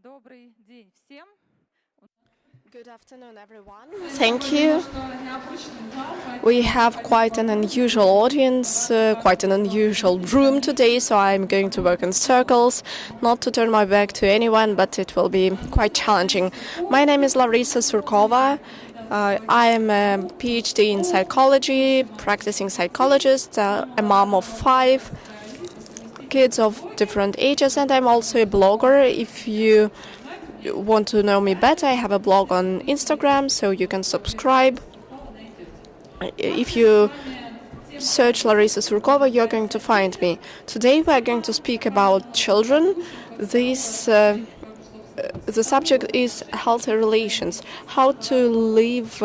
Добрый день всем. Good afternoon, everyone. Thank you. We have quite an unusual audience, quite an unusual room today, so I'm going to work in circles, not to turn my back to anyone, but it will be quite challenging. My name is Larisa Surkova. I am a PhD in psychology, practicing psychologist, a mom of 5 kids of different ages, and I'm also a blogger. If you want to know me better, I have a blog on Instagram, so you can subscribe. If you search Larisa Surkova, you're going to find me. Today we are going to speak about children. The subject is healthy relations, how to live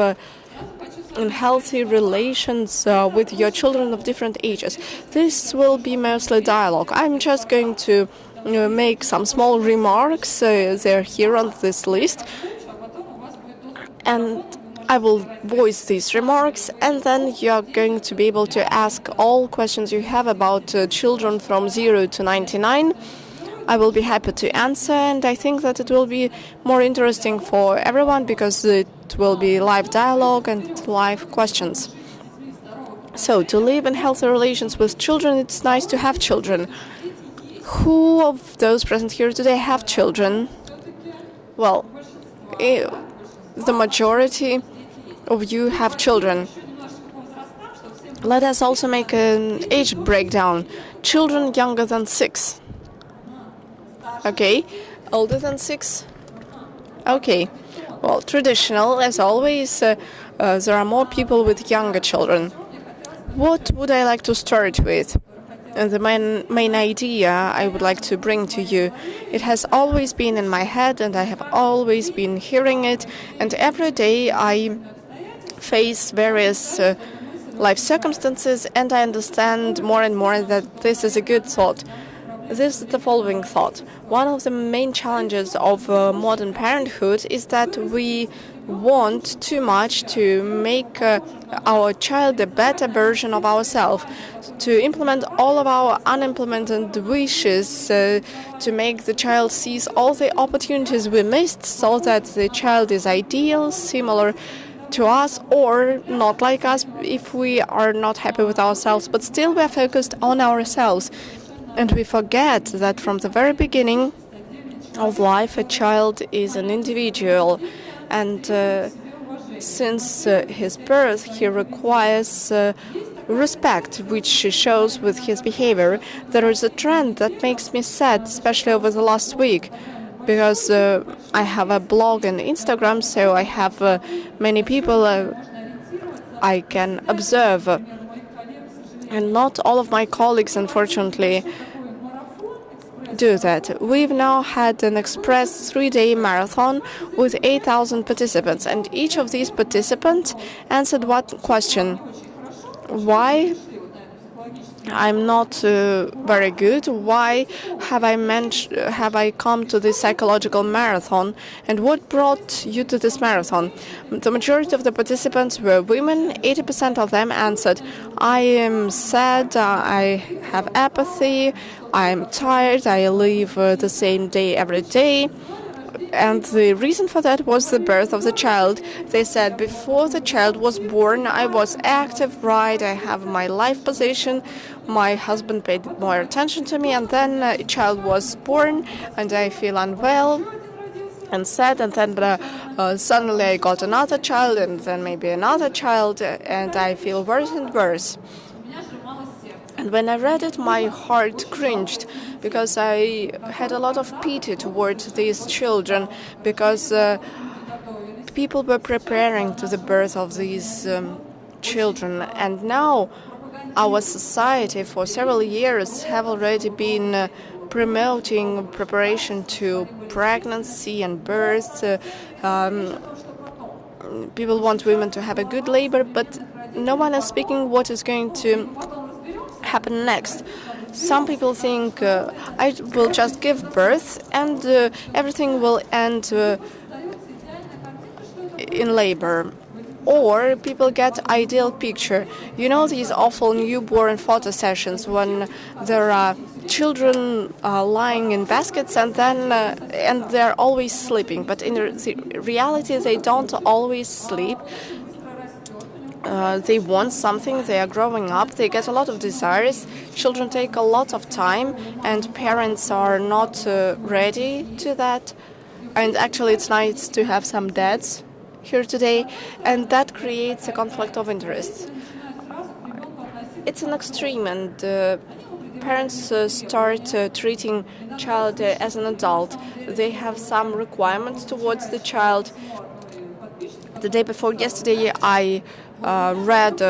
in healthy relations with your children of different ages. This will be mostly dialogue. I'm just going to make some small remarks. They're here on this list. And I will voice these remarks, and then you're going to be able to ask all questions you have about children from 0 to 99. I will be happy to answer, and I think that it will be more interesting for everyone because it will be live dialogue and live questions. So, to live in healthy relations with children, it's nice to have children. Who of those present here today have children? Well, the majority of you have children. Let us also make an age breakdown. Children younger than 6. Okay, older than 6? Okay, well, traditional, as always, there are more people with younger children. What would I like to start with? The main idea I would like to bring to you. It has always been in my head, and I have always been hearing it, and every day I face various life circumstances, and I understand more and more that this is a good thought. This is the following thought. One of the main challenges of modern parenthood is that we want too much to make our child a better version of ourselves, to implement all of our unimplemented wishes, to make the child seize all the opportunities we missed so that the child is ideal, similar to us, or not like us if we are not happy with ourselves, but still we are focused on ourselves. And we forget that from the very beginning of life, a child is an individual, and since his birth, he requires respect, which he shows with his behavior. There is a trend that makes me sad, especially over the last week, because I have a blog and Instagram, so I have many people I can observe. And not all of my colleagues, unfortunately, do that. We've now had an express 3-day marathon with 8,000 participants, and each of these participants answered one question. Why I'm not very good? Why have I come to this psychological marathon? And what brought you to this marathon? The majority of the participants were women. 80% of them answered, I am sad, I have apathy, I am tired, I live the same day every day. And the reason for that was the birth of the child. They said, before the child was born, I was active, right, I have my life position, my husband paid more attention to me, and then a child was born, and I feel unwell and sad, and then suddenly I got another child, and then maybe another child, and I feel worse and worse. And when I read it, my heart cringed, because I had a lot of pity towards these children, because people were preparing to the birth of these children. And now our society for several years have already been promoting preparation to pregnancy and birth. People want women to have a good labor, but no one is speaking what is going to happen next. Some people think I will just give birth and everything will end in labor. Or people get ideal picture. You know these awful newborn photo sessions when there are children are lying in baskets and they're always sleeping. But in reality, they don't always sleep. They want something, they are growing up, they get a lot of desires. Children take a lot of time, and parents are not ready to that. And actually, it's nice to have some dads here today, and that creates a conflict of interest. It's an extreme, and parents start treating child as an adult. They have some requirements towards the child. The day before yesterday, I read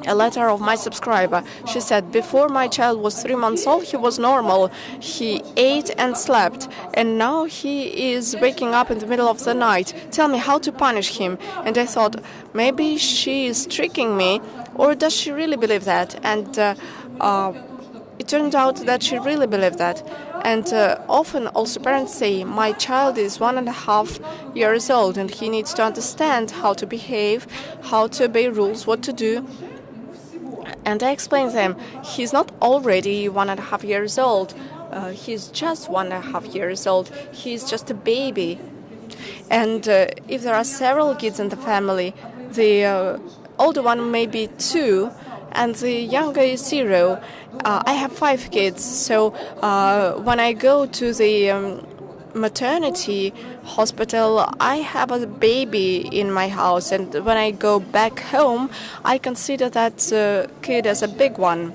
a letter of my subscriber. She said, before my child was 3 months old, he was normal. He ate and slept, and now he is waking up in the middle of the night. Tell me how to punish him. And I thought, maybe she is tricking me, or does she really believe that? And it turned out that she really believed that. And often also parents say, my child is 1.5 years old and he needs to understand how to behave, how to obey rules, what to do. And I explain to them, he's not already 1.5 years old. He's just 1.5 years old. He's just a baby. And if there are several kids in the family, the older one may be 2, and the younger is 0. I have 5 kids, so when I go to the maternity hospital, I have a baby in my house, and when I go back home, I consider that kid as a big one.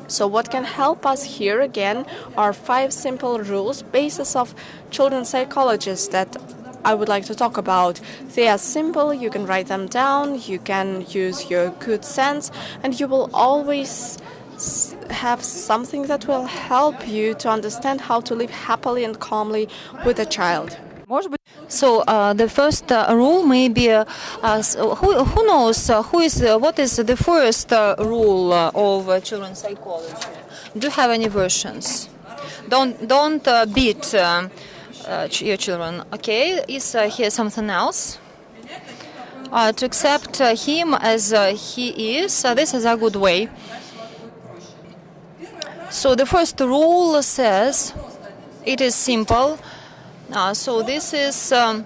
So what can help us here again are 5 simple rules, basis of children's psychologists that I would like to talk about. They are simple, you can write them down, you can use your good sense, and you will always have something that will help you to understand how to live happily and calmly with a child. So the first rule may be, who knows, what is the first rule of children's psychology? Do you have any versions? Don't beat your children. Okay, is here something else? To accept him as he is, this is a good way. So the first rule says, it is simple. So this is, so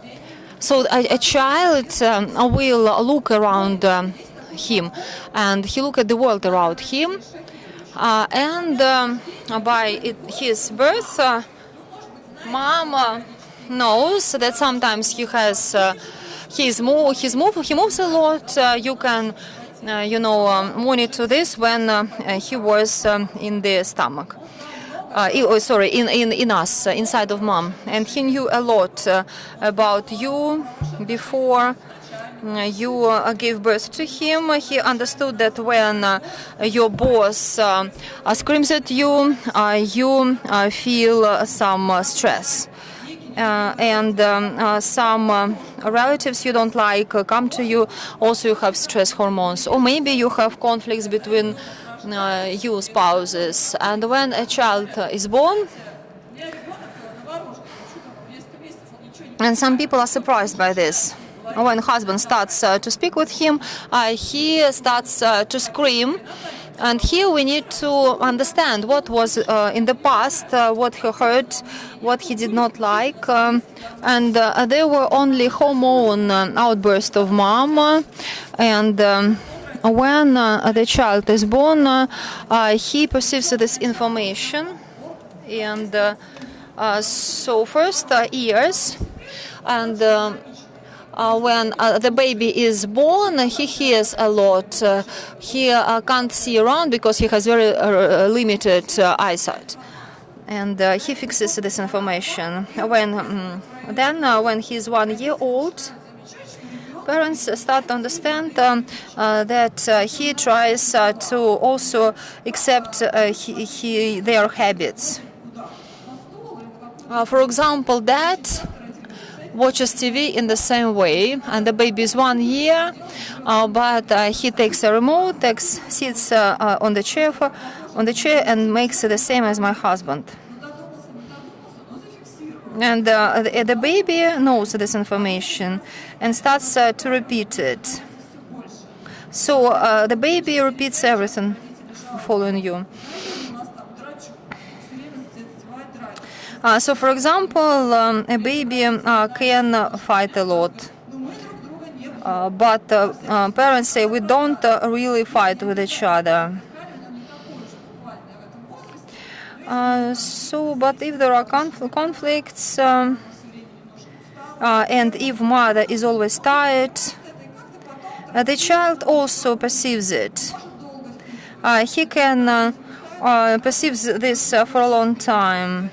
a child will look around him, and he look at the world around him, and by his birth, mom knows that sometimes he moves a lot. You can monitor this when he was in the stomach. In us, inside of mom, and he knew a lot about you before you gave birth to him. He understood that when your boss screams at you, you feel some stress. And some relatives you don't like come to you, also you have stress hormones, or maybe you have conflicts between you spouses. And when a child is born, and some people are surprised by this, when husband starts to speak with him, he starts to scream. And here we need to understand what was in the past, what he heard, what he did not like. And there were only hormone outbursts of mom. And when the child is born, he perceives this information. And so first ears. And when the baby is born, he hears a lot. He can't see around because he has very limited eyesight. And he fixes this information. When he's 1 year old, parents start to understand that he tries to also accept their habits. For example, dad watches TV in the same way, and the baby is 1 year, but he takes a remote, sits on the chair and makes the same as my husband. And the baby knows this information and starts to repeat it. So the baby repeats everything following you. So, for example, a baby can fight a lot. But parents say we don't really fight with each other. But if there are conflicts, and if mother is always tired, the child also perceives it. He can perceive this for a long time.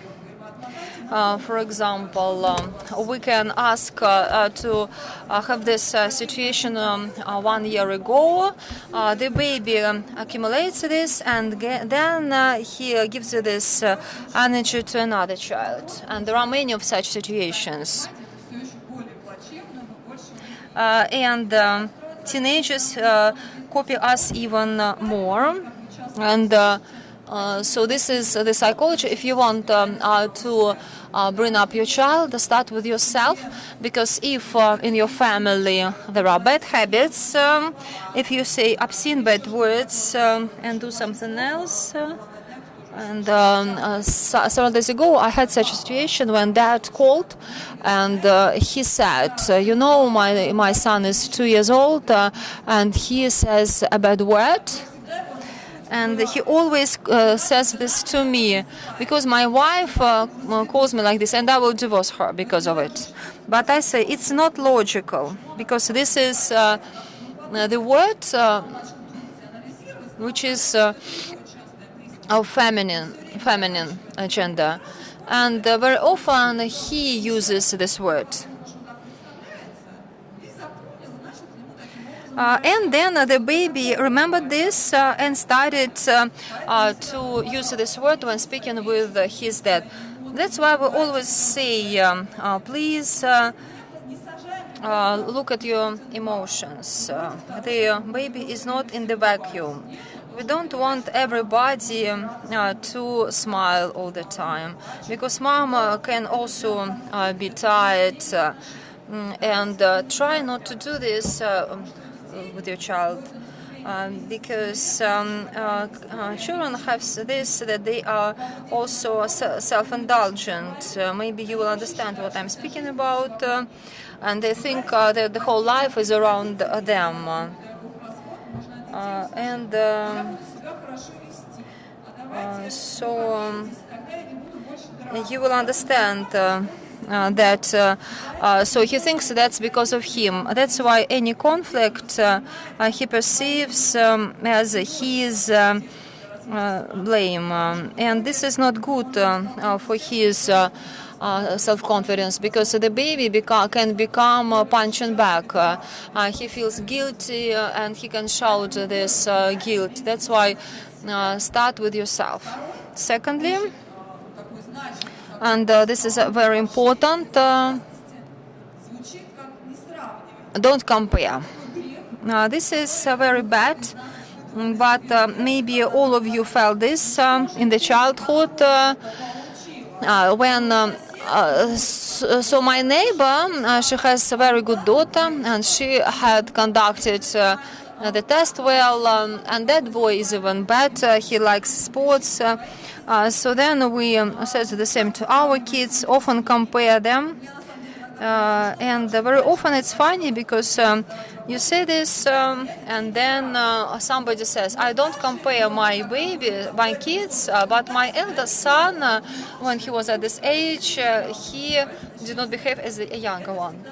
For example, we can ask to have this situation 1 year ago. The baby accumulates this, and then he gives this energy to another child. And there are many of such situations. And teenagers copy us even more. And so this is the psychology. If you want to bring up your child, start with yourself, because if in your family there are bad habits, if you say obscene bad words and do something else, and several days ago I had such a situation when dad called and he said, you know, my son is 2 years old and he says a bad word. And he always says this to me, because my wife calls me like this, and I will divorce her because of it. But I say it's not logical, because this is the word which is of feminine gender. And very often he uses this word. And then the baby remembered this and started to use this word when speaking with his dad. That's why we always say, please look at your emotions. The baby is not in the vacuum. We don't want everybody to smile all the time, because mom can also be tired. And try not to do this with your child, because children have this, that they are also self-indulgent. Maybe you will understand what I'm speaking about, and they think that the whole life is around them. So you will understand that so he thinks that's because of him. That's why any conflict he perceives as his blame, and this is not good for his self-confidence, because the baby can become punching back. He feels guilty and he can shout this guilt. That's why start with yourself. Secondly, and this is very important, don't compare. This is very bad, but maybe all of you felt this in the childhood when so my neighbor, she has a very good daughter, and she had conducted the test well, and that boy is even better. He likes sports. So then we said the same to our kids, often compare them. And very often it's funny, because you say this and then somebody says, I don't compare my kids, but my eldest son, when he was at this age, he did not behave as a younger one.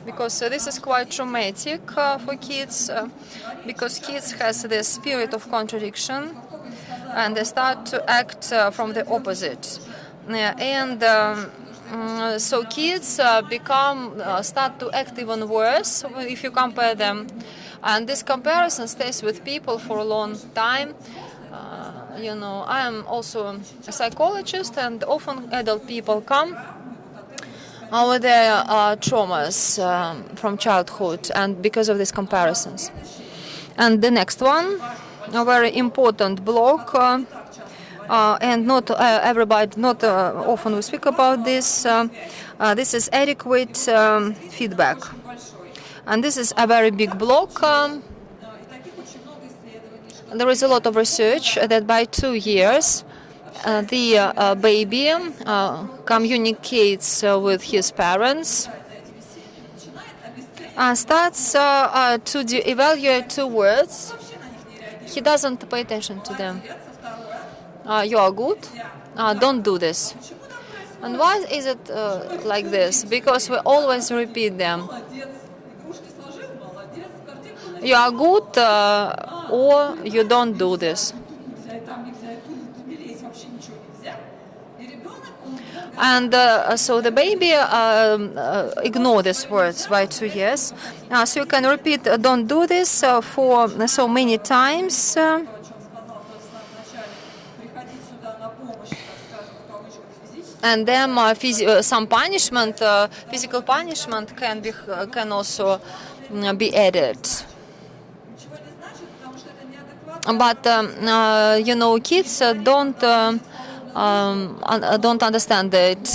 Because this is quite traumatic for kids, because kids has this spirit of contradiction, and they start to act from the opposite. So kids start to act even worse if you compare them. And this comparison stays with people for a long time. You know, I am also a psychologist, and often adult people come with their traumas from childhood, and because of these comparisons. And the next one, a very important block, and not often we speak about this. This is adequate feedback, and this is a very big block. there is a lot of research that by 2 years, the baby communicates with his parents, starts to evaluate 2 words. He doesn't pay attention to them. You are good. Don't do this. And why is it like this? Because we always repeat them. You are good or you don't do this. And so the baby ignore these words by 2 years. So you can repeat don't do this for so many times. And then some punishment, physical punishment can also be added. But you know, kids don't understand it.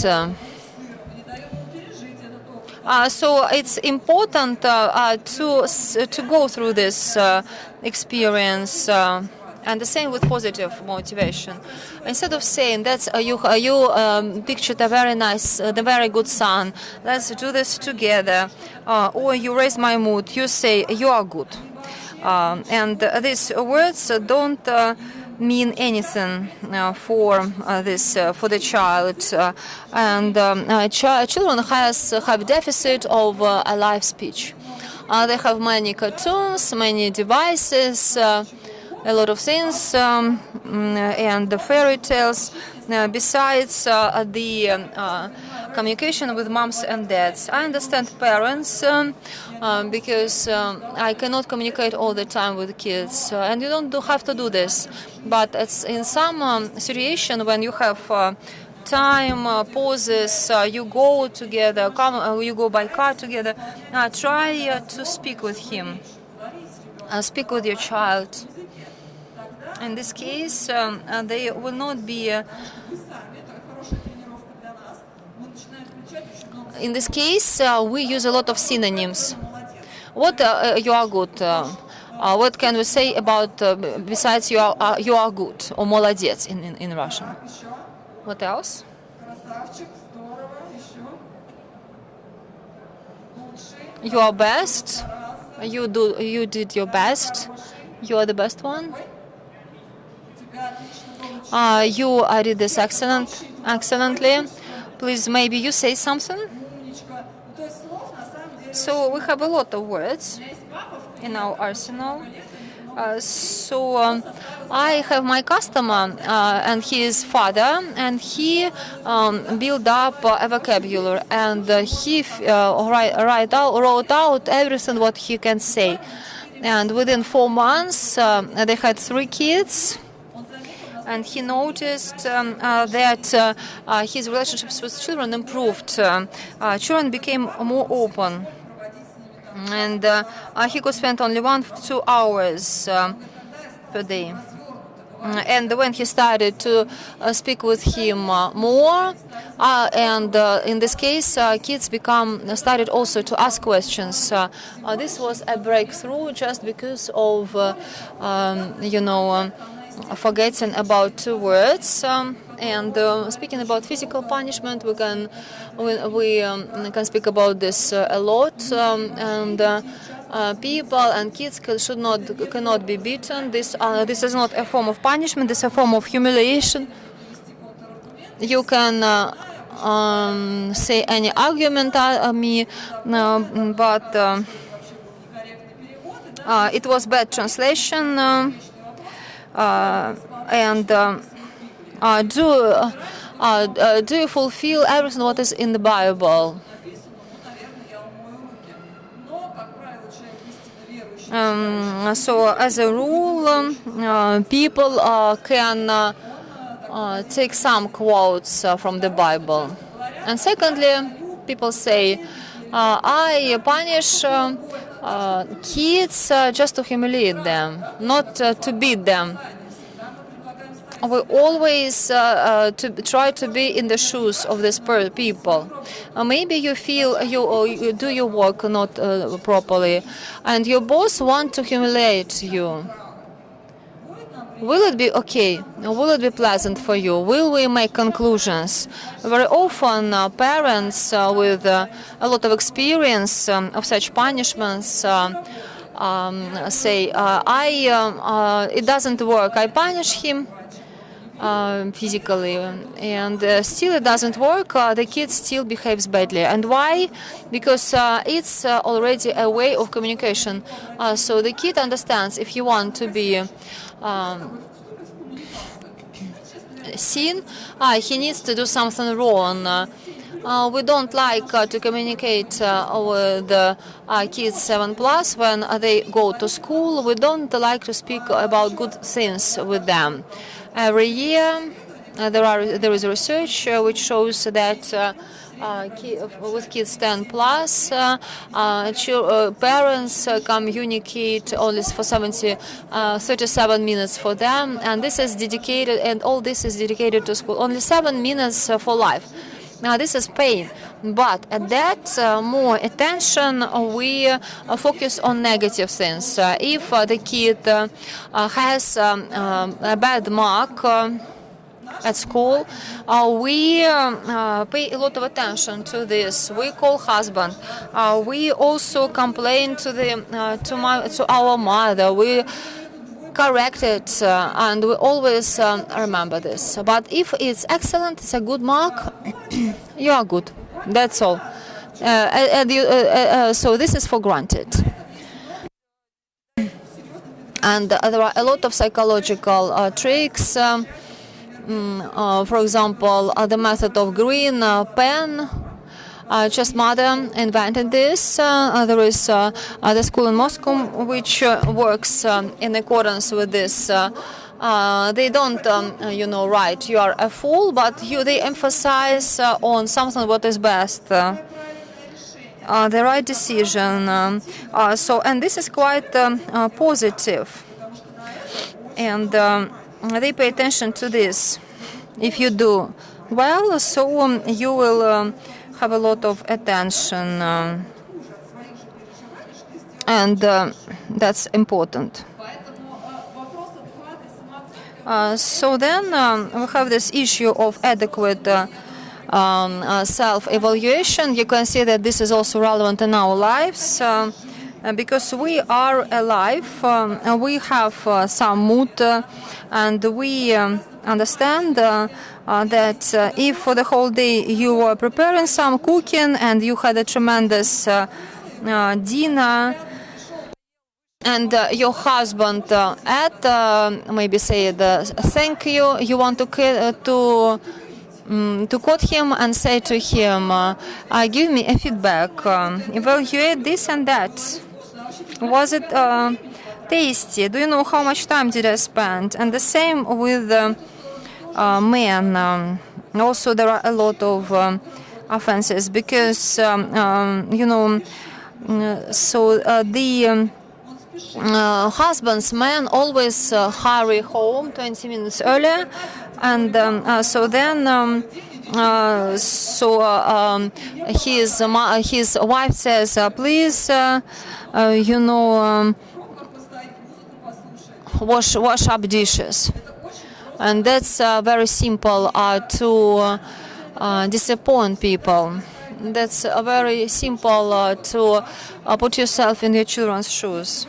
So it's important to go through this experience. And the same with positive motivation. Instead of saying that you pictured a very nice, the very good son, let's do this together, or you raise my mood, you say you are good. And these words don't mean anything for the child. And children have deficit of a live speech. They have many cartoons, many devices. A lot of things and the fairy tales besides the communication with moms and dads. I understand parents because I cannot communicate all the time with kids, and you don't have to do this. But it's in some situation when you have time pauses, you go together, you go by car together. Try to speak with him, speak with your child. In this case, they will not be. In this case, we use a lot of synonyms. What you are good? What can we say about besides you are good or молодец in Russian? What else? You are best. You did your best. You are the best one. You did this excellently. Please, maybe you say something. So we have a lot of words in our arsenal. I have my customer and his father, and he built up a vocabulary, and he wrote out everything what he can say. And within 4 months, they had 3 kids. And he noticed that his relationships with children improved. Children became more open. And he could spend only 1-2 hours per day. And when he started to speak with him more, and in this case, kids started also to ask questions. This was a breakthrough just because of, forgetting about 2 words. And speaking about physical punishment, we can speak about this a lot. People and kids cannot be beaten. This is not a form of punishment. This is a form of humiliation. You can say any argument me, but it was bad translation. Do you fulfill everything what is in the Bible? So as a rule, people can take some quotes from the Bible. And secondly, people say, I punish kids just to humiliate them, not to beat them. We always try to be in the shoes of these people. Maybe you feel you do your work not properly, and your boss wants to humiliate you. Will it be okay? Will it be pleasant for you? Will we make conclusions? Very often, parents with a lot of experience of such punishments say, it doesn't work. I punish him physically, and still it doesn't work. The kid still behaves badly. And why? Because it's already a way of communication. So the kid understands, if you want to be seen, he needs to do something wrong. We don't like to communicate with kids 7+ when they go to school. We don't like to speak about good things with them. Every year there is research which shows that with kids 10+, parents communicate only for 37 minutes for them, and this is dedicated, and all this is dedicated to school. Only 7 minutes for life. Now this is pain, but at that more attention we focus on negative things. If the kid has a bad mark at school, we pay a lot of attention to this. We call husband. We also complain to our mother. We correct it, and we always remember this. But if it's excellent, it's a good mark, you are good. That's all. So this is for granted. And there are a lot of psychological tricks. For example, the method of green pen. Just mother invented this. There is the school in Moscow which works in accordance with this. They don't, write "you are a fool," but they emphasize on something what is best, the right decision. And this is quite positive, and they pay attention to this. If you do well, so you will have a lot of attention, and that's important. So then we have this issue of adequate self-evaluation. You can see that this is also relevant in our lives, because we are alive, we have some mood, and we understand that if for the whole day you were preparing some cooking and you had a tremendous dinner, and your husband maybe said thank you, you want to quote him and say to him, give me a feedback, evaluate this and that. Was it tasty? Do you know how much time did I spend? And the same with men. Also, there are a lot of offenses because, the husband's men always hurry home 20 minutes earlier, and his wife says, please, wash up dishes. And that's very simple to disappoint people. That's very simple to put yourself in your children's shoes.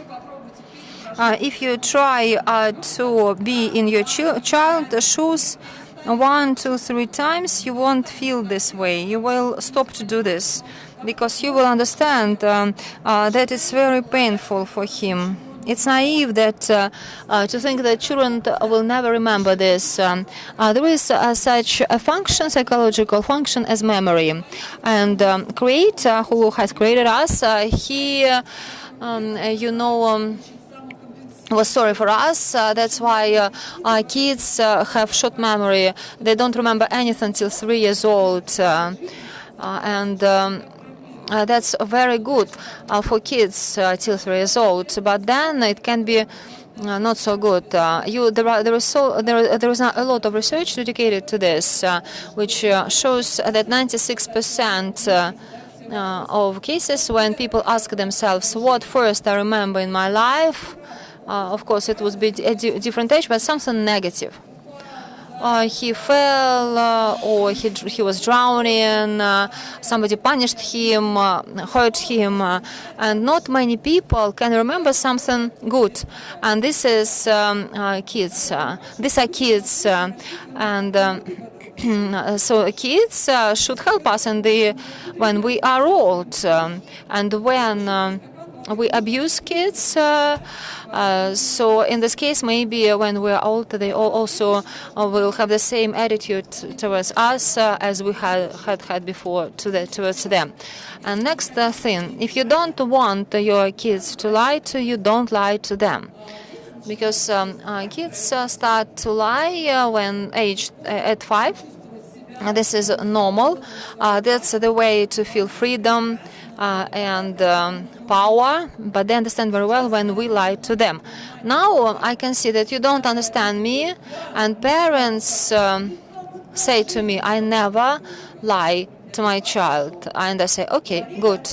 If you try to be in your child's shoes 1, 2, 3 times, you won't feel this way. You will stop to do this because you will understand that it's very painful for him. It's naive that to think that children will never remember this. There is such a function, psychological function, as memory. And Creator, who has created us, he, was sorry for us. That's why kids have short memory. They don't remember anything till 3 years old. That's very good for kids till 3 years old. But then it can be not so good. There is a lot of research dedicated to this, which shows that 96% of cases when people ask themselves, what first I remember in my life, Of course, it would be a different age, but something negative. He fell, or he was drowning, somebody punished him, hurt him, and not many people can remember something good. And this is kids. These are kids, and so kids should help us when we are old, and when we abuse kids. So in this case, maybe when we are old, they also will have the same attitude towards us as we had before towards them. And next thing, if you don't want your kids to lie to you, don't lie to them. Because kids start to lie when aged at 5. This is normal. That's the way to feel freedom and power, but they understand very well when we lie to them. Now I can see that you don't understand me, and parents say to me, I never lie to my child. And I say, okay, good.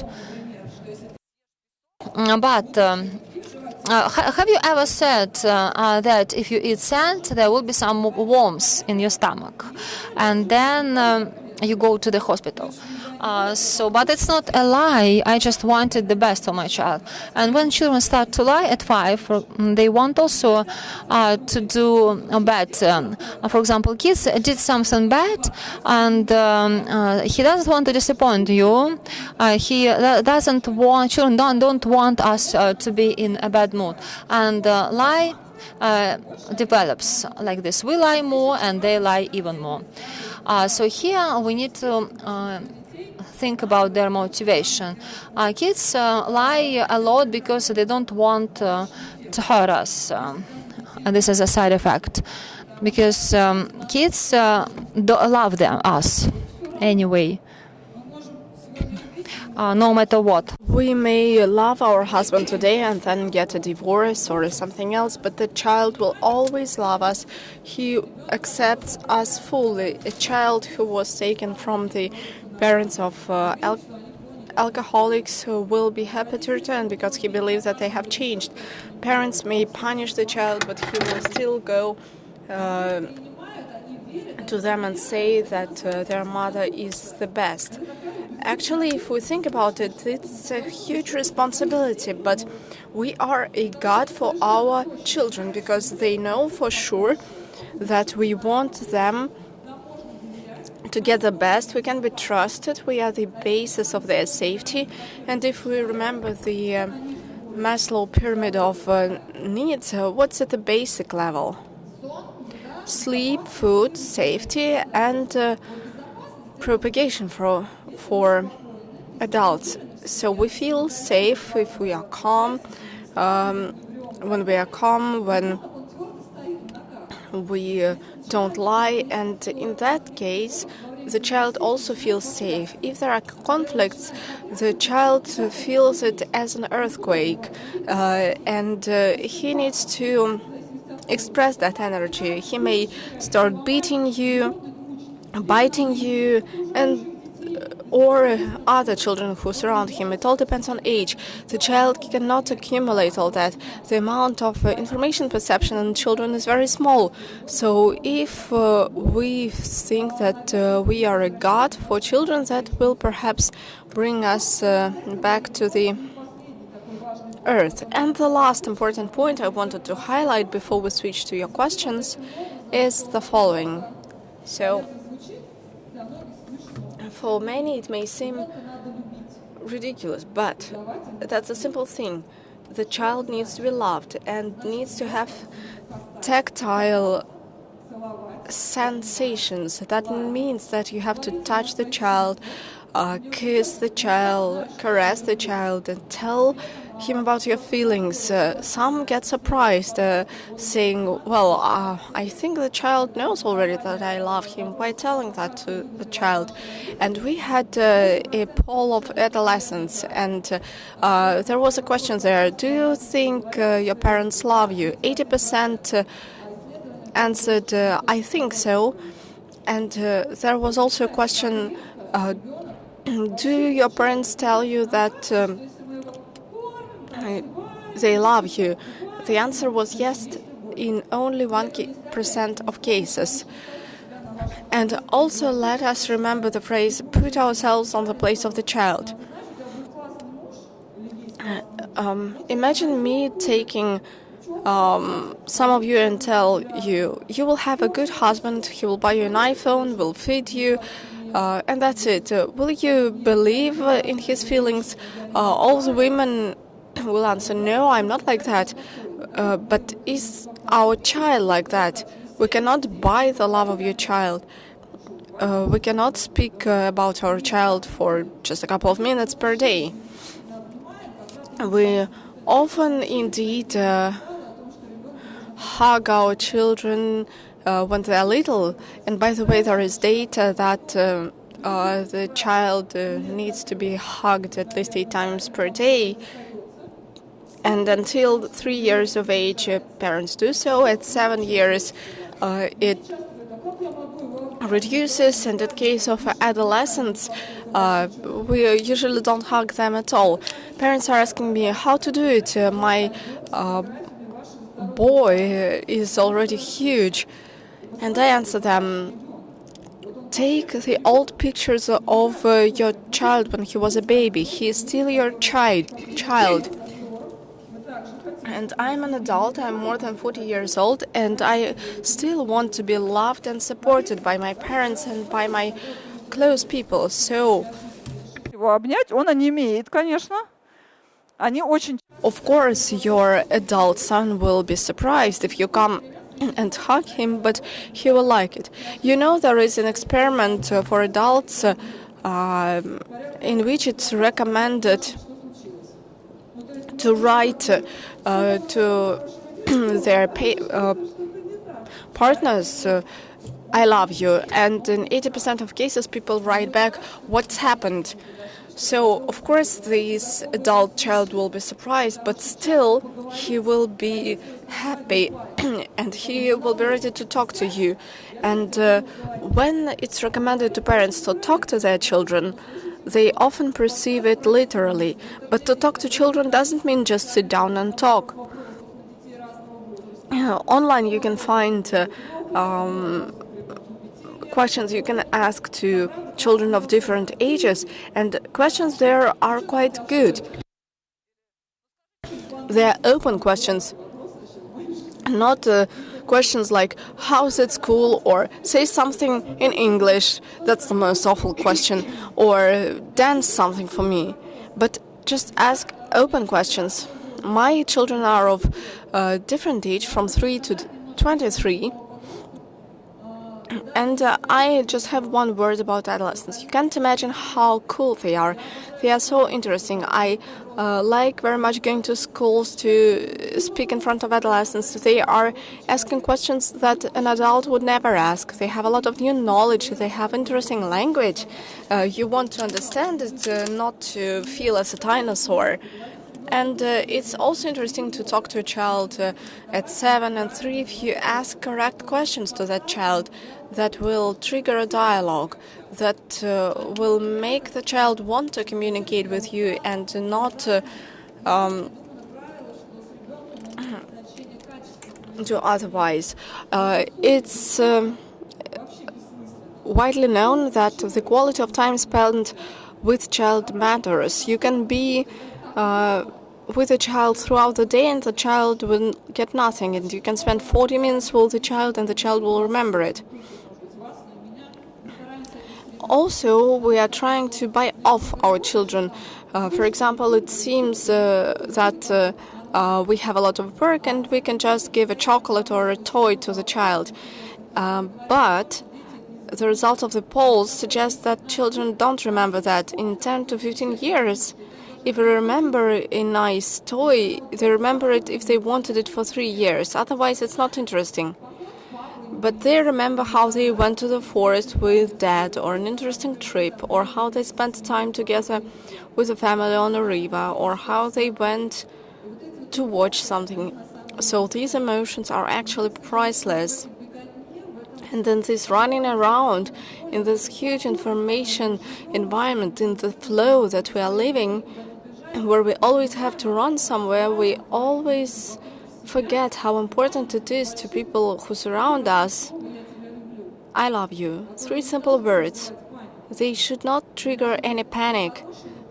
But have you ever said that if you eat sand, there will be some worms in your stomach, and then you go to the hospital? But it's not a lie. I just wanted the best for my child. And when children start to lie at 5, they want also to do bad. For example, kids did something bad, and he doesn't want to disappoint you. He doesn't want. Children don't want us to be in a bad mood, and lie develops like this. We lie more, and they lie even more. So here we need to think about their motivation. Kids lie a lot because they don't want to hurt us. And this is a side effect. Because kids love us anyway. No matter what. We may love our husband today and then get a divorce or something else, but the child will always love us. He accepts us fully. A child who was taken from the parents of alcoholics who will be happy to return because he believes that they have changed. Parents may punish the child, but he will still go to them and say that their mother is the best. Actually, if we think about it, it's a huge responsibility, but we are a God for our children because they know for sure that we want them to get the best. We can be trusted. We are the basis of their safety. And if we remember the Maslow pyramid of needs, what's at the basic level? Sleep, food, safety, and propagation for adults. So we feel safe if we are calm. When we are calm, when we don't lie, and in that case the child also feels safe. If there are conflicts, the child feels it as an earthquake, and he needs to express that energy. He may start beating you, biting you, and or other children who surround him. It all depends on age. The child cannot accumulate all that. The amount of information perception in children is very small. So if we think that we are a God for children, that will perhaps bring us back to the earth. And the last important point I wanted to highlight before we switch to your questions is the following. So, for many it may seem ridiculous, but that's a simple thing. The child needs to be loved and needs to have tactile sensations. That means that you have to touch the child, kiss the child, caress the child, and tell him about your feelings. Some get surprised, saying, well, I think the child knows already that I love him by telling that to the child. And we had a poll of adolescents, and there was a question there. Do you think your parents love you? 80% answered, I think so. And there was also a question, do your parents tell you that they love you? the answer was yes in only 1% of cases. And also let us remember the phrase, put ourselves on the place of the child. Imagine me taking some of you and tell you, you will have a good husband, he will buy you an iPhone, will feed you, and that's it. Will you believe in his feelings? All the women will answer, no, I'm not like that. But is our child like that? We cannot buy the love of your child. We cannot speak about our child for just a couple of minutes per day. We often indeed hug our children when they are little. And by the way, there is data that the child needs to be hugged at least 8 times per day. And until 3 years of age, parents do so. At 7 years, it reduces, and in case of adolescents, we usually don't hug them at all. Parents are asking me how to do it. My boy is already huge. And I answer them, take the old pictures of your child when he was a baby. He is still your child. And I'm an adult, I'm more than 40 years old, and I still want to be loved and supported by my parents and by my close people. So, Его обнять, он онемеет, конечно. Они очень... of course, your adult son will be surprised if you come and hug him, but he will like it. You know, there is an experiment for adults in which it's recommended to write to their partners, I love you. And in 80% of cases, people write back, what's happened? So, of course, this adult child will be surprised, but still he will be happy and he will be ready to talk to you. And when it's recommended to parents to talk to their children, they often perceive it literally. But to talk to children doesn't mean just sit down and talk. Online you can find questions you can ask to children of different ages, and questions there are quite good. They are open questions, not questions like, how's at school, or say something in English, that's the most awful question, or dance something for me. But just ask open questions. My children are of different age, from 3 to 23. And I just have one word about adolescents. You can't imagine how cool they are. They are so interesting. I like very much going to schools to speak in front of adolescents. They are asking questions that an adult would never ask. They have a lot of new knowledge. They have interesting language. You want to understand it, not to feel as a dinosaur. And it's also interesting to talk to a child at 7 and 3 if you ask correct questions to that child that will trigger a dialogue, that will make the child want to communicate with you and not do otherwise. It's widely known that the quality of time spent with child matters. You can be with a child throughout the day and the child will get nothing, and you can spend 40 minutes with the child and the child will remember it. Also, we are trying to buy off our children. For example, it seems that we have a lot of work and we can just give a chocolate or a toy to the child. But the results of the polls suggest that children don't remember that. In 10 to 15 years, if they remember a nice toy, they remember it if they wanted it for 3 years. Otherwise, it's not interesting. But they remember how they went to the forest with dad, or an interesting trip, or how they spent time together with a family on a river, or how they went to watch something. So these emotions are actually priceless. And then this running around in this huge information environment, in the flow that we are living, where we always have to run somewhere, we always forget how important it is to people who surround us. I love you. 3 simple words. They should not trigger any panic.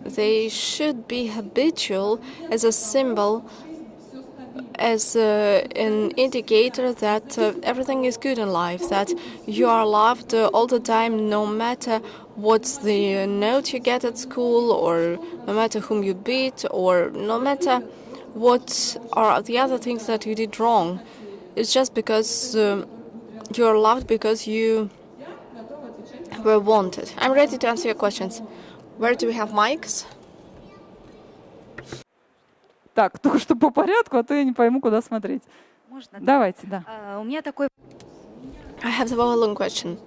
They should be habitual as a symbol, as an indicator that everything is good in life, that you are loved all the time, no matter what's the note you get at school, or no matter whom you beat, or no matter what are the other things that you did wrong. It's just because you are loved, because you were wanted. I'm ready to answer your questions. Where do we have mics? Так, только что по порядку, а то я не пойму, куда смотреть. Можно? Давайте, да. У меня такой I have the following question.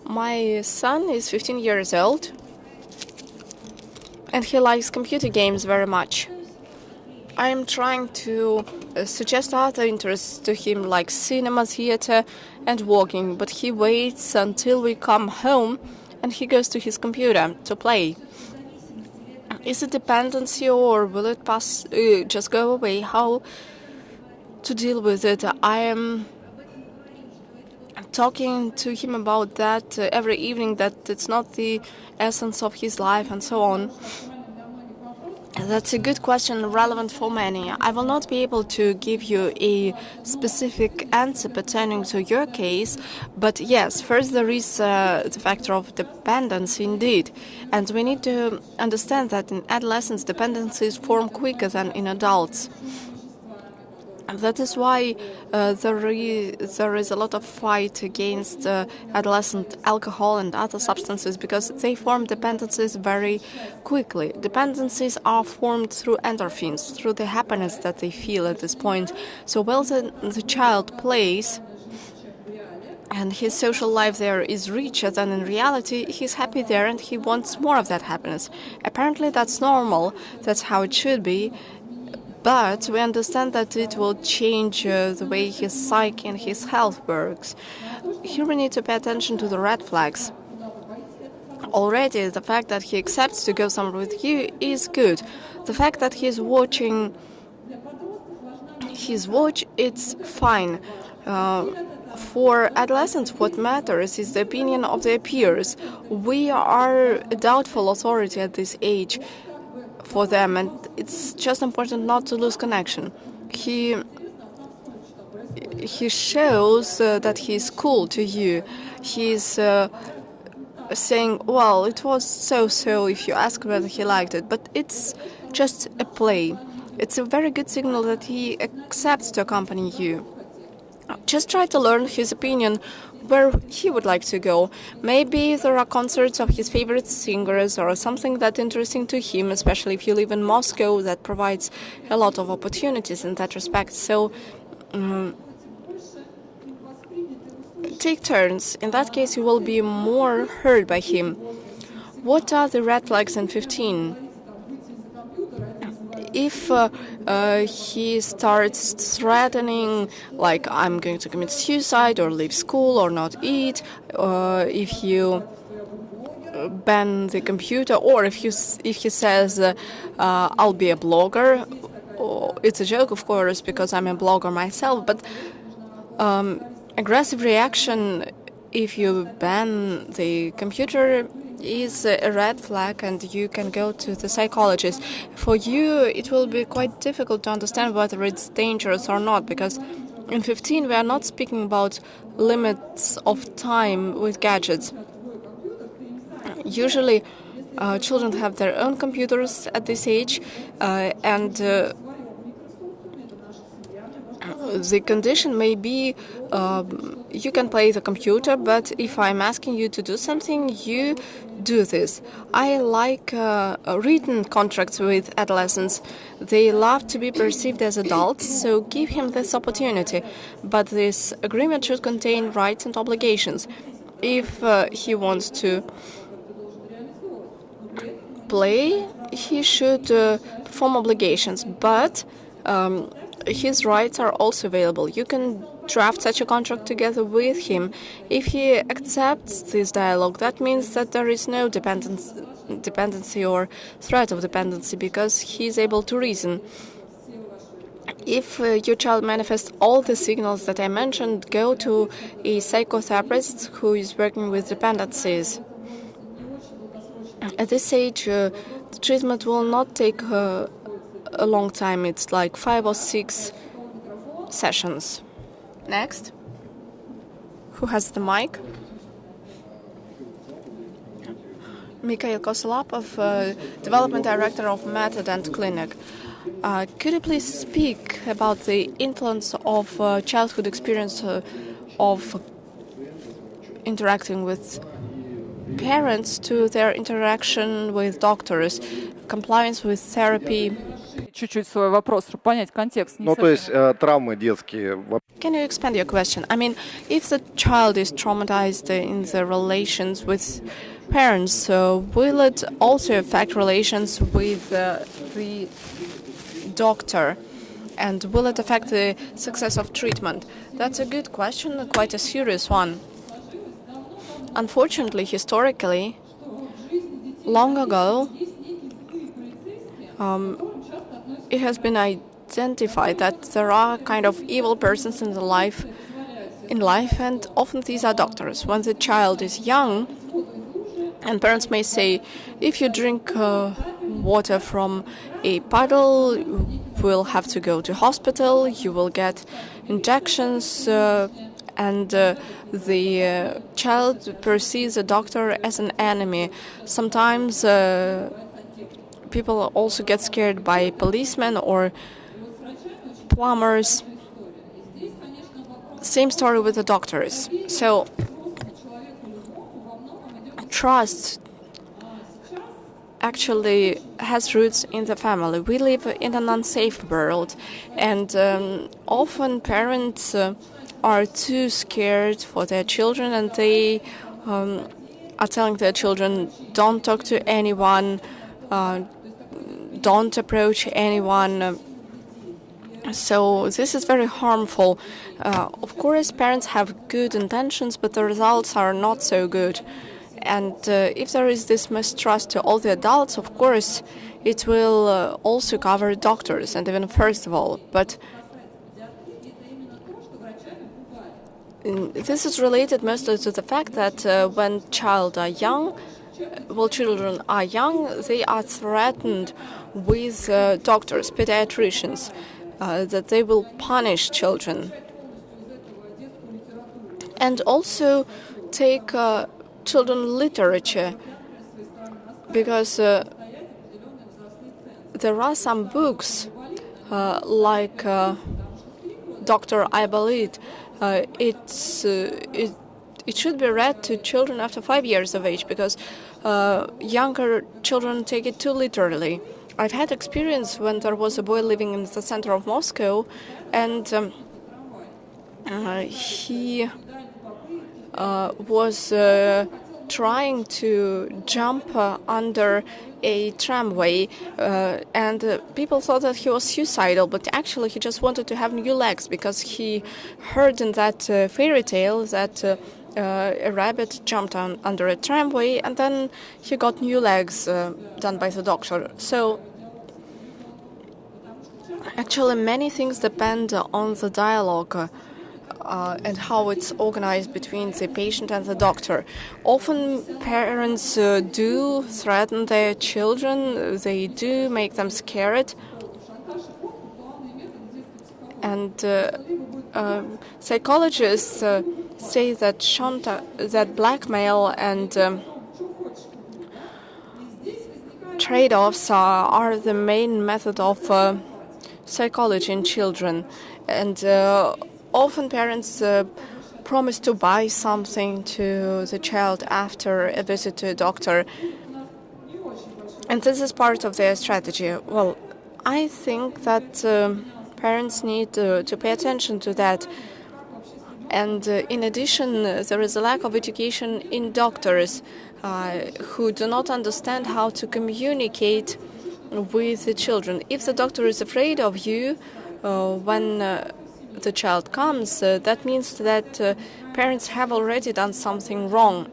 My son is 15 years old, and he likes computer games very much. I am trying to suggest other interests to him, like cinema, theater, and walking, but he waits until we come home and he goes to his computer to play. Is it dependency, or will it pass, just go away? How to deal with it? I am talking to him about that every evening, that it's not the essence of his life, and so on. That's a good question, relevant for many. I will not be able to give you a specific answer pertaining to your case, but yes, first there is the factor of dependency indeed. And we need to understand that in adolescence, dependencies form quicker than in adults. And that is why there is a lot of fight against adolescent alcohol and other substances, because they form dependencies very quickly. Dependencies are formed through endorphins, through the happiness that they feel at this point. So while the child plays and his social life there is richer than in reality, he's happy there and he wants more of that happiness. Apparently that's normal, that's how it should be. But we understand that it will change the way his psyche and his health works. Here we need to pay attention to the red flags. Already, the fact that he accepts to go somewhere with you is good. The fact that he's watching his watch, it's fine. For adolescents, what matters is the opinion of their peers. We are a doubtful authority at this age for them, and it's just important not to lose connection. He shows that he's cool to you. He's saying, well, it was so-so if you ask whether he liked it, but it's just a play. It's a very good signal that he accepts to accompany you. Just try to learn his opinion, where he would like to go. Maybe there are concerts of his favorite singers or something that's interesting to him, especially if you live in Moscow, that provides a lot of opportunities in that respect. So take turns. In that case, you will be more heard by him. What are the red flags in 15? If he starts threatening, like, I'm going to commit suicide or leave school or not eat, if you ban the computer, or if he says, I'll be a blogger, it's a joke, of course, because I'm a blogger myself, but aggressive reaction if you ban the computer is a red flag, and you can go to the psychologist. For you, it will be quite difficult to understand whether it's dangerous or not, because in 15 we are not speaking about limits of time with gadgets. Usually children have their own computers at this age, and the condition may be you can play the computer, but if I'm asking you to do something, you do this. I like written contracts with adolescents. They love to be perceived as adults, so give him this opportunity. But this agreement should contain rights and obligations. If he wants to play, he should perform obligations, but his rights are also available. You can draft such a contract together with him. If he accepts this dialogue, that means that there is no dependency or threat of dependency, because he is able to reason. If your child manifests all the signals that I mentioned, go to a psychotherapist who is working with dependencies. At this age, the treatment will not take a long time. It's like 5 or 6 sessions. Next. Who has the mic? Mikhail Kosolapov, Development Director of Metadent Clinic. Could you please speak about the influence of childhood experience of interacting with parents to their interaction with doctors, compliance with therapy? Чуть-чуть свой вопрос, чтобы понять контекст. Не Ну, то есть совсем. травмы детские. Can you expand your question? I mean, if the child is traumatized in the relations with parents, will it also affect relations with the doctor? And will it affect the success of treatment? That's a good question, quite a serious one. Unfortunately, historically, long ago, it has been identified that there are kind of evil persons in life, and often these are doctors. When the child is young, and parents may say, if you drink water from a puddle, you will have to go to hospital, you will get injections, and the child perceives a doctor as an enemy. Sometimes people also get scared by policemen or plumbers. Same story with the doctors. So trust actually has roots in the family. We live in an unsafe world, and often parents are too scared for their children, and they are telling their children, don't talk to anyone, don't approach anyone. So this is very harmful. Of course, parents have good intentions, but the results are not so good. And if there is this mistrust to all the adults, of course, it will also cover doctors, and even first of all. But this is related mostly to the fact that when children are young, they are threatened with doctors, pediatricians, that they will punish children. And also take children literature, because there are some books like Dr. Aibalit. It should be read to children after 5 years of age, because younger children take it too literally. I've had experience when there was a boy living in the center of Moscow, and he was trying to jump under a tramway, and people thought that he was suicidal, but actually he just wanted to have new legs, because he heard in that fairy tale that a rabbit jumped under a tramway, and then he got new legs done by the doctor. So actually many things depend on the dialogue and how it's organized between the patient and the doctor. Often parents do threaten their children, they do make them scared. And psychologists say that blackmail and trade-offs are the main method of psychology in children. And often parents promise to buy something to the child after a visit to a doctor. And this is part of their strategy. Well, I think that parents need to pay attention to that. And in addition, there is a lack of education in doctors who do not understand how to communicate with the children. If the doctor is afraid of you when the child comes, that means that parents have already done something wrong.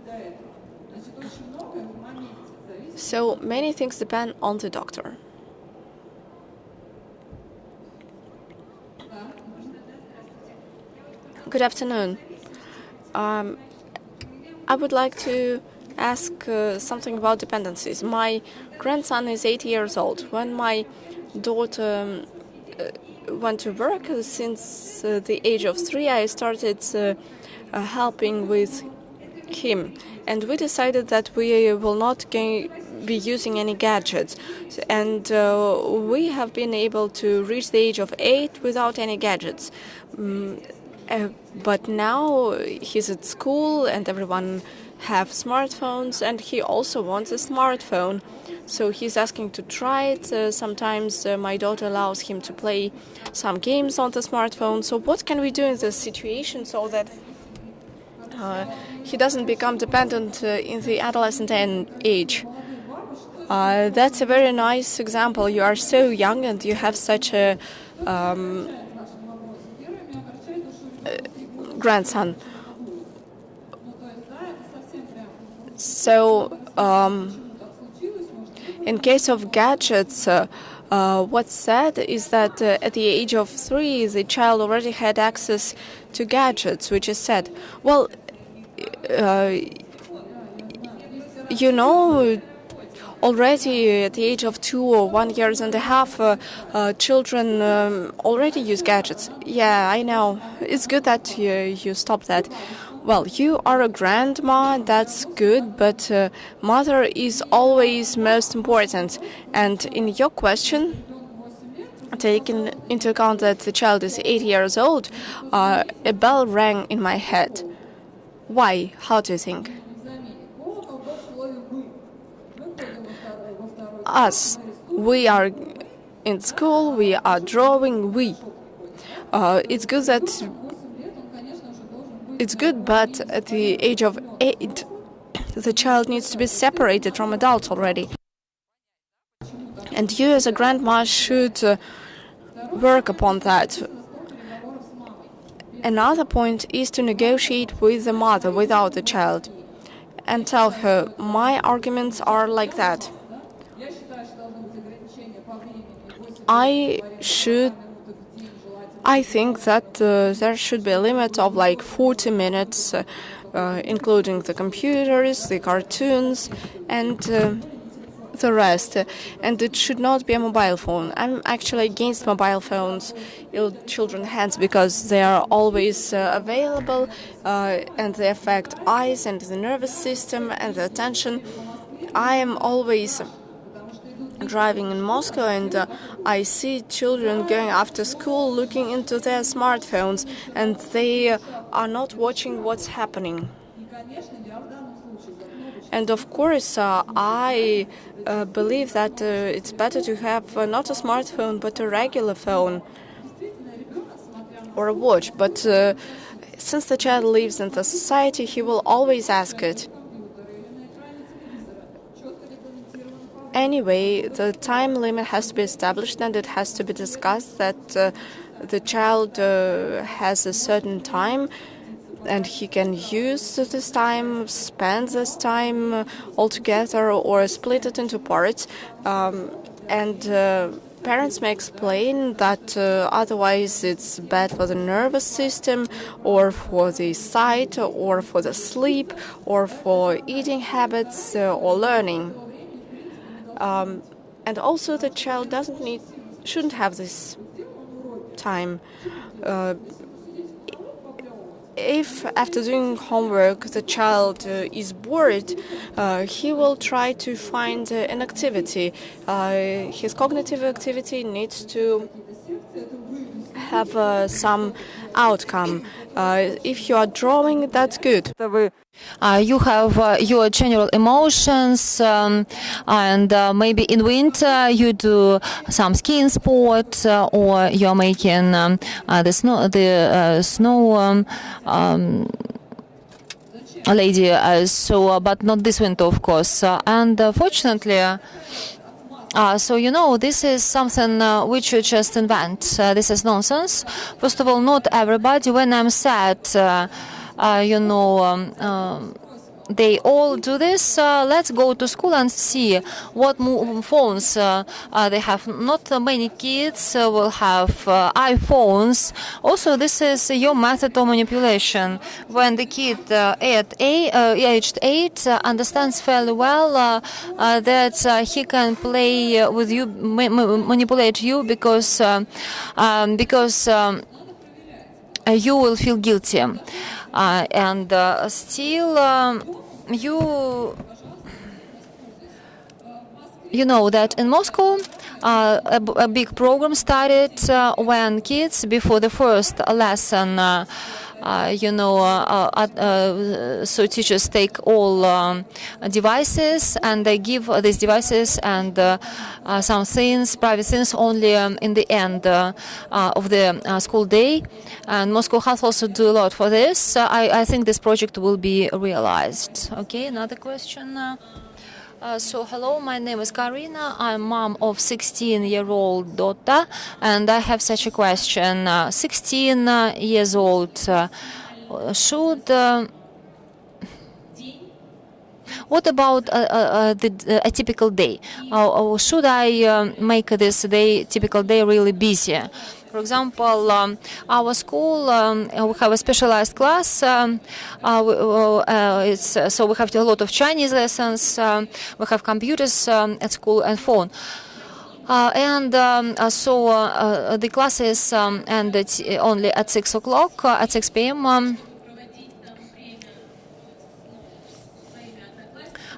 So many things depend on the doctor. Good afternoon. I would like to ask something about dependencies. My grandson is 8 years old. When my daughter went to work, since the age of 3, I started helping with him. And we decided that we will not be using any gadgets. And we have been able to reach the age of 8 without any gadgets. But now he's at school and everyone have smartphones, and he also wants a smartphone. So he's asking to try it. Sometimes my daughter allows him to play some games on the smartphone. So what can we do in this situation so that he doesn't become dependent in the adolescent age? That's a very nice example. You are so young and you have such a grandson. So, in case of gadgets, what's said is that at the age of 3, the child already had access to gadgets, which is said. Well, already at the age of 2 or 1 year and a half, children already use gadgets. Yeah, I know. It's good that you stop that. Well, you are a grandma, that's good, but mother is always most important. And in your question, taking into account that the child is 8 years old, a bell rang in my head. Why? How do you think? Us. We are in school, we are drawing, It's good, but at the age of 8, the child needs to be separated from adults already. And you as a grandma should work upon that. Another point is to negotiate with the mother without the child and tell her, my arguments are like that. I think that there should be a limit of like 40 minutes, including the computers, the cartoons, and the rest. And it should not be a mobile phone. I'm actually against mobile phones in children's hands because they are always available and they affect eyes and the nervous system and the attention. I am always driving in Moscow and I see children going after school looking into their smartphones and they are not watching what's happening. And of course, I believe that it's better to have not a smartphone but a regular phone or a watch. But since the child lives in the society, he will always ask it. Anyway, the time limit has to be established and it has to be discussed that the child has a certain time and he can use this time, spend this time altogether or split it into parts. And parents may explain that otherwise it's bad for the nervous system or for the sight or for the sleep or for eating habits or learning. And also the child shouldn't have this time. If after doing homework the child is bored, he will try to find an activity. His cognitive activity needs to have some outcome. If you are drawing, that's good. You have your general emotions, and maybe in winter you do some skiing sport, or you're making the snow lady. But not this winter, of course. And fortunately. So, this is something which you just invent. This is nonsense. First of all, not everybody. When I'm sad, they all do this. Let's go to school and see what phones they have. Not many kids will have iPhones. Also, this is your method of manipulation. When the kid aged 8 understands fairly well that he can play with you, manipulate you because you will feel guilty. And still you know that in Moscow a big program started when kids before the first lesson so teachers take all devices and they give these devices and some things, private things, only in the end of the school day. And Moscow Health also do a lot for this. I think this project will be realized. Okay, another question. So hello, my name is Karina. I'm mom of 16-year-old daughter, and I have such a question. 16 years old, should what about a typical day? Should I make this typical day really busy? For example, our school, we have a specialized class. So we have a lot of Chinese lessons. We have computers at school and phone. So the classes ended only at 6 o'clock, at 6 p.m.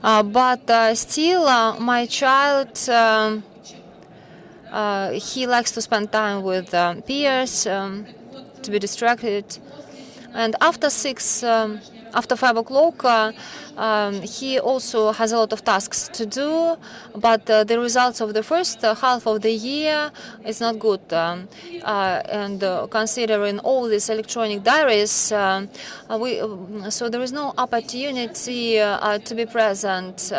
But still, my child, he likes to spend time with peers, to be distracted. And after 5 o'clock, he also has a lot of tasks to do, but the results of the first half of the year is not good. And considering all these electronic diaries, so there is no opportunity to be present.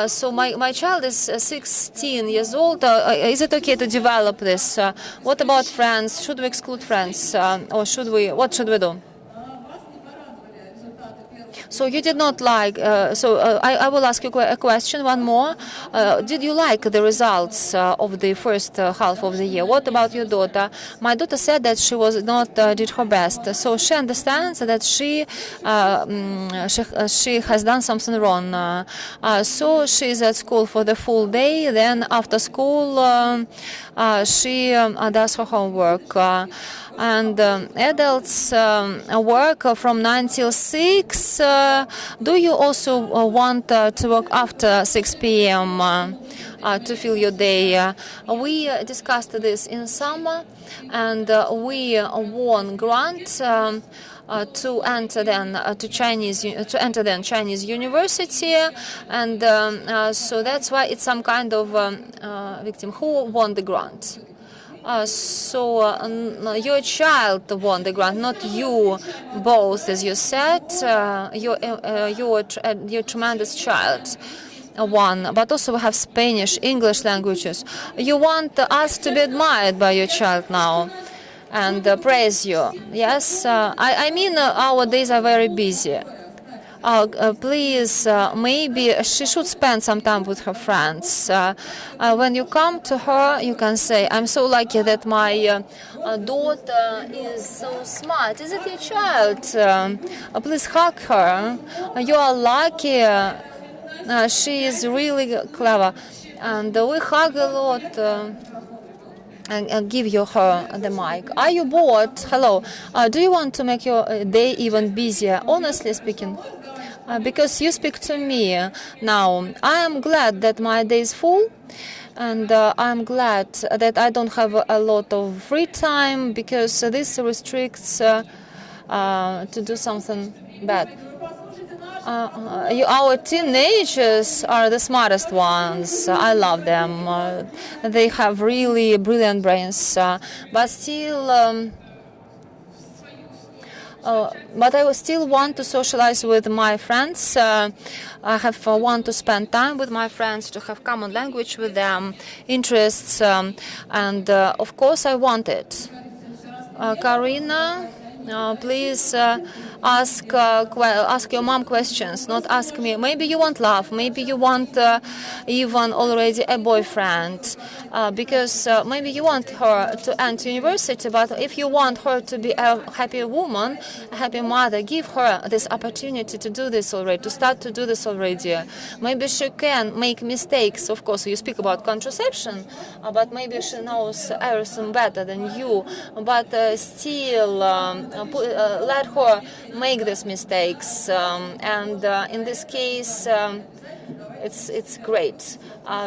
So my child is 16 years old. Is it okay to develop this? What about friends? Should we exclude friends, or should we? What should we do? So you did not like. I will ask you a question. One more. Did you like the results of the first half of the year? What about your daughter? My daughter said that she was not did her best. So she understands that she has done something wrong. So she is at school for the full day. Then after school, she does her homework. And adults work from 9 till 6. Do you also want to work after 6 p.m. To fill your day? We discussed this in summer, and we won grant to enter then Chinese university, and so that's why it's some kind of victim who won the grant. Your child won the grant, not you both, as you said. Your tremendous child won, but also we have Spanish, English languages. You want us to be admired by your child now and praise you. Yes, I mean our days are very busy. Please, maybe she should spend some time with her friends. When you come to her, you can say, I'm so lucky that my daughter is so smart. Is it your child? Please hug her. You are lucky. She is really clever. And we hug a lot. And give her the mic. Are you bored? Hello. Do you want to make your day even busier? Honestly speaking. Because you speak to me now. I am glad that my day is full, and I'm glad that I don't have a lot of free time, because this restricts to do something bad. Our teenagers are the smartest ones. I love them. They have really brilliant brains, but still. But I still want to socialize with my friends. I have want to spend time with my friends, to have common language with them, interests, and of course I want it. Karina, please ask your mom questions, not ask me. Maybe you want love, maybe you want even already a boyfriend, because maybe you want her to enter university, but if you want her to be a happy woman, a happy mother, give her this opportunity to do this already, to start to do this already. Maybe she can make mistakes. Of course, you speak about contraception, but maybe she knows everything better than you, but still let her make these mistakes, and in this case it's great,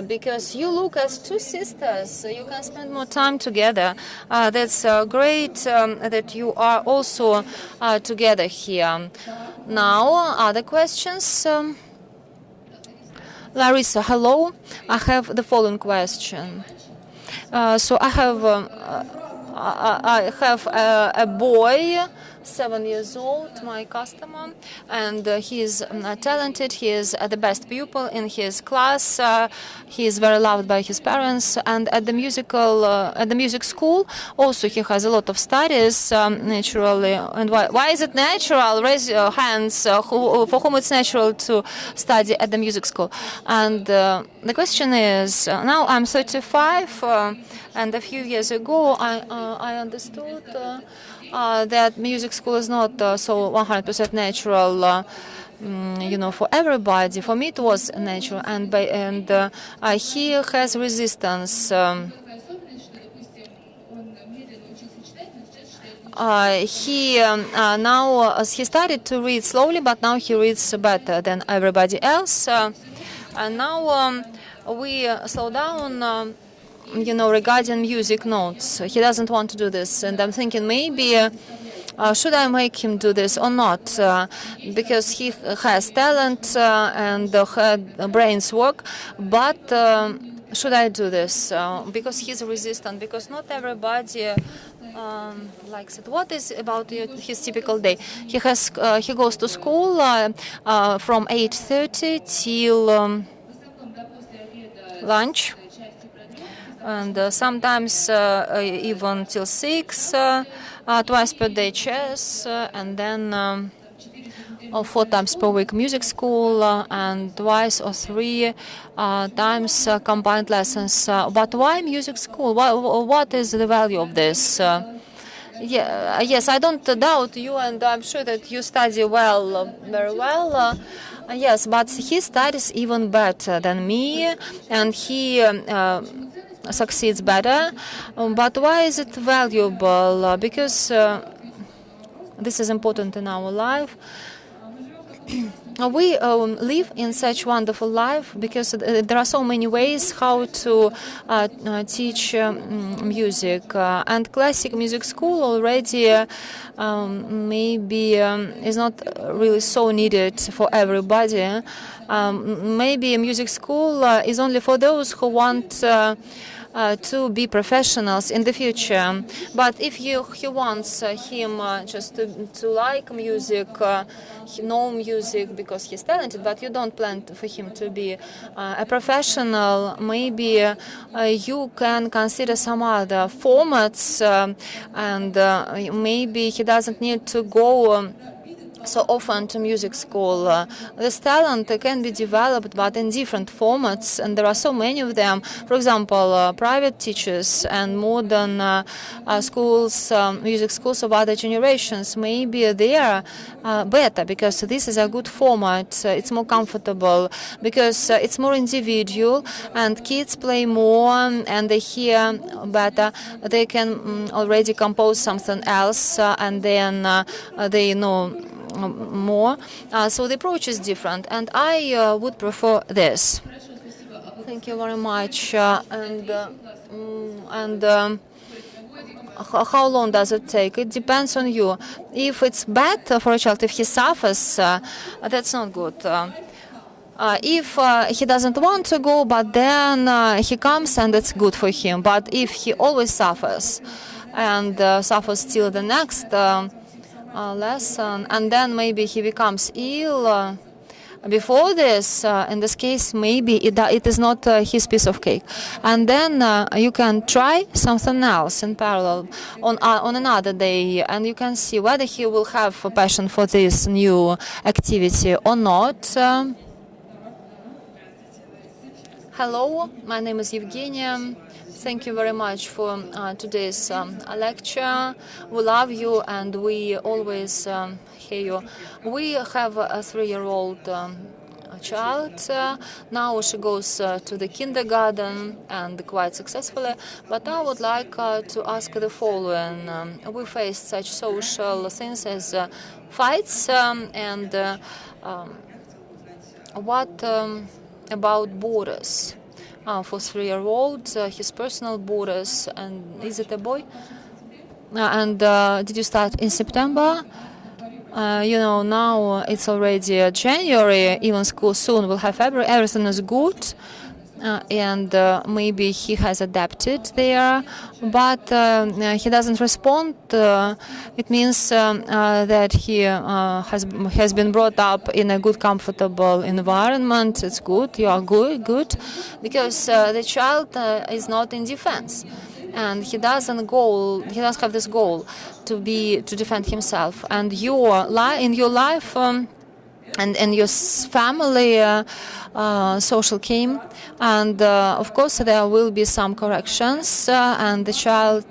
because you look as two sisters, you can spend more time together. That's great that you are also together here. Now, other questions? Larissa, hello. I have the following question. So I have a boy, 7 years old, my customer, and he is talented. He is the best pupil in his class. He is very loved by his parents, and at the music school also he has a lot of studies naturally. And why is it natural? Raise your hands for whom it's natural to study at the music school. And the question is, now I'm 35, and a few years ago I understood that music school is not so 100% natural, for everybody. For me, it was natural, and he has resistance. He now he started to read slowly, but now he reads better than everybody else. And now we slow down. Regarding music notes, he doesn't want to do this, and I'm thinking maybe should I make him do this or not, because he has talent and brains work, but should I do this because he's resistant, because not everybody likes it. What is about his typical day? He goes to school from 8:30 till lunch, and sometimes even till 6, twice per day chess, and then 4 times per week music school, and twice or 3 times combined lessons. But why music school? What is the value of this? Yes, I don't doubt you, and I'm sure that you study well, very well. Yes, but he studies even better than me, and he succeeds better. But why is it valuable? Because this is important in our life. We live in such wonderful life because there are so many ways how to teach music, and classic music school already maybe is not really so needed for everybody. Maybe music school is only for those who want to be professionals in the future. But if he wants him just to like music, know music because he's talented, but you don't plan for him to be a professional, maybe you can consider some other formats, and maybe he doesn't need to go so often to music school. This talent can be developed, but in different formats, and there are so many of them. For example, private teachers and modern schools, music schools of other generations, maybe they are better because this is a good format. It's more comfortable because it's more individual, and kids play more and they hear better. They can already compose something else, and then they know more, so the approach is different, and I would prefer this. Thank you very much. How long does it take? It depends on you. If it's bad for a child, if he suffers, that's not good. If he doesn't want to go, but then he comes and it's good for him. But if he always suffers and suffers till the next lesson, and then maybe he becomes ill, Before this, in this case, maybe it is not his piece of cake, and then you can try something else in parallel on another day, and you can see whether he will have a passion for this new activity or not. Hello, my name is Evgenia. Thank you very much for today's lecture. We love you and we always hear you. We have a 3-year-old child. Now she goes to the kindergarten and quite successfully. But I would like to ask the following. We faced such social things as fights and what about borders? For 3-year-old, his personal borders, and is it a boy? And did you start in September? Now it's already January, even school soon will have February, everything is good. And maybe he has adapted there, but he doesn't respond. It means that he has been brought up in a good, comfortable environment. It's good. You are good, because the child is not in defense, and he doesn't have this goal to defend himself. And in your life. And your family social came, and of course there will be some corrections, and the child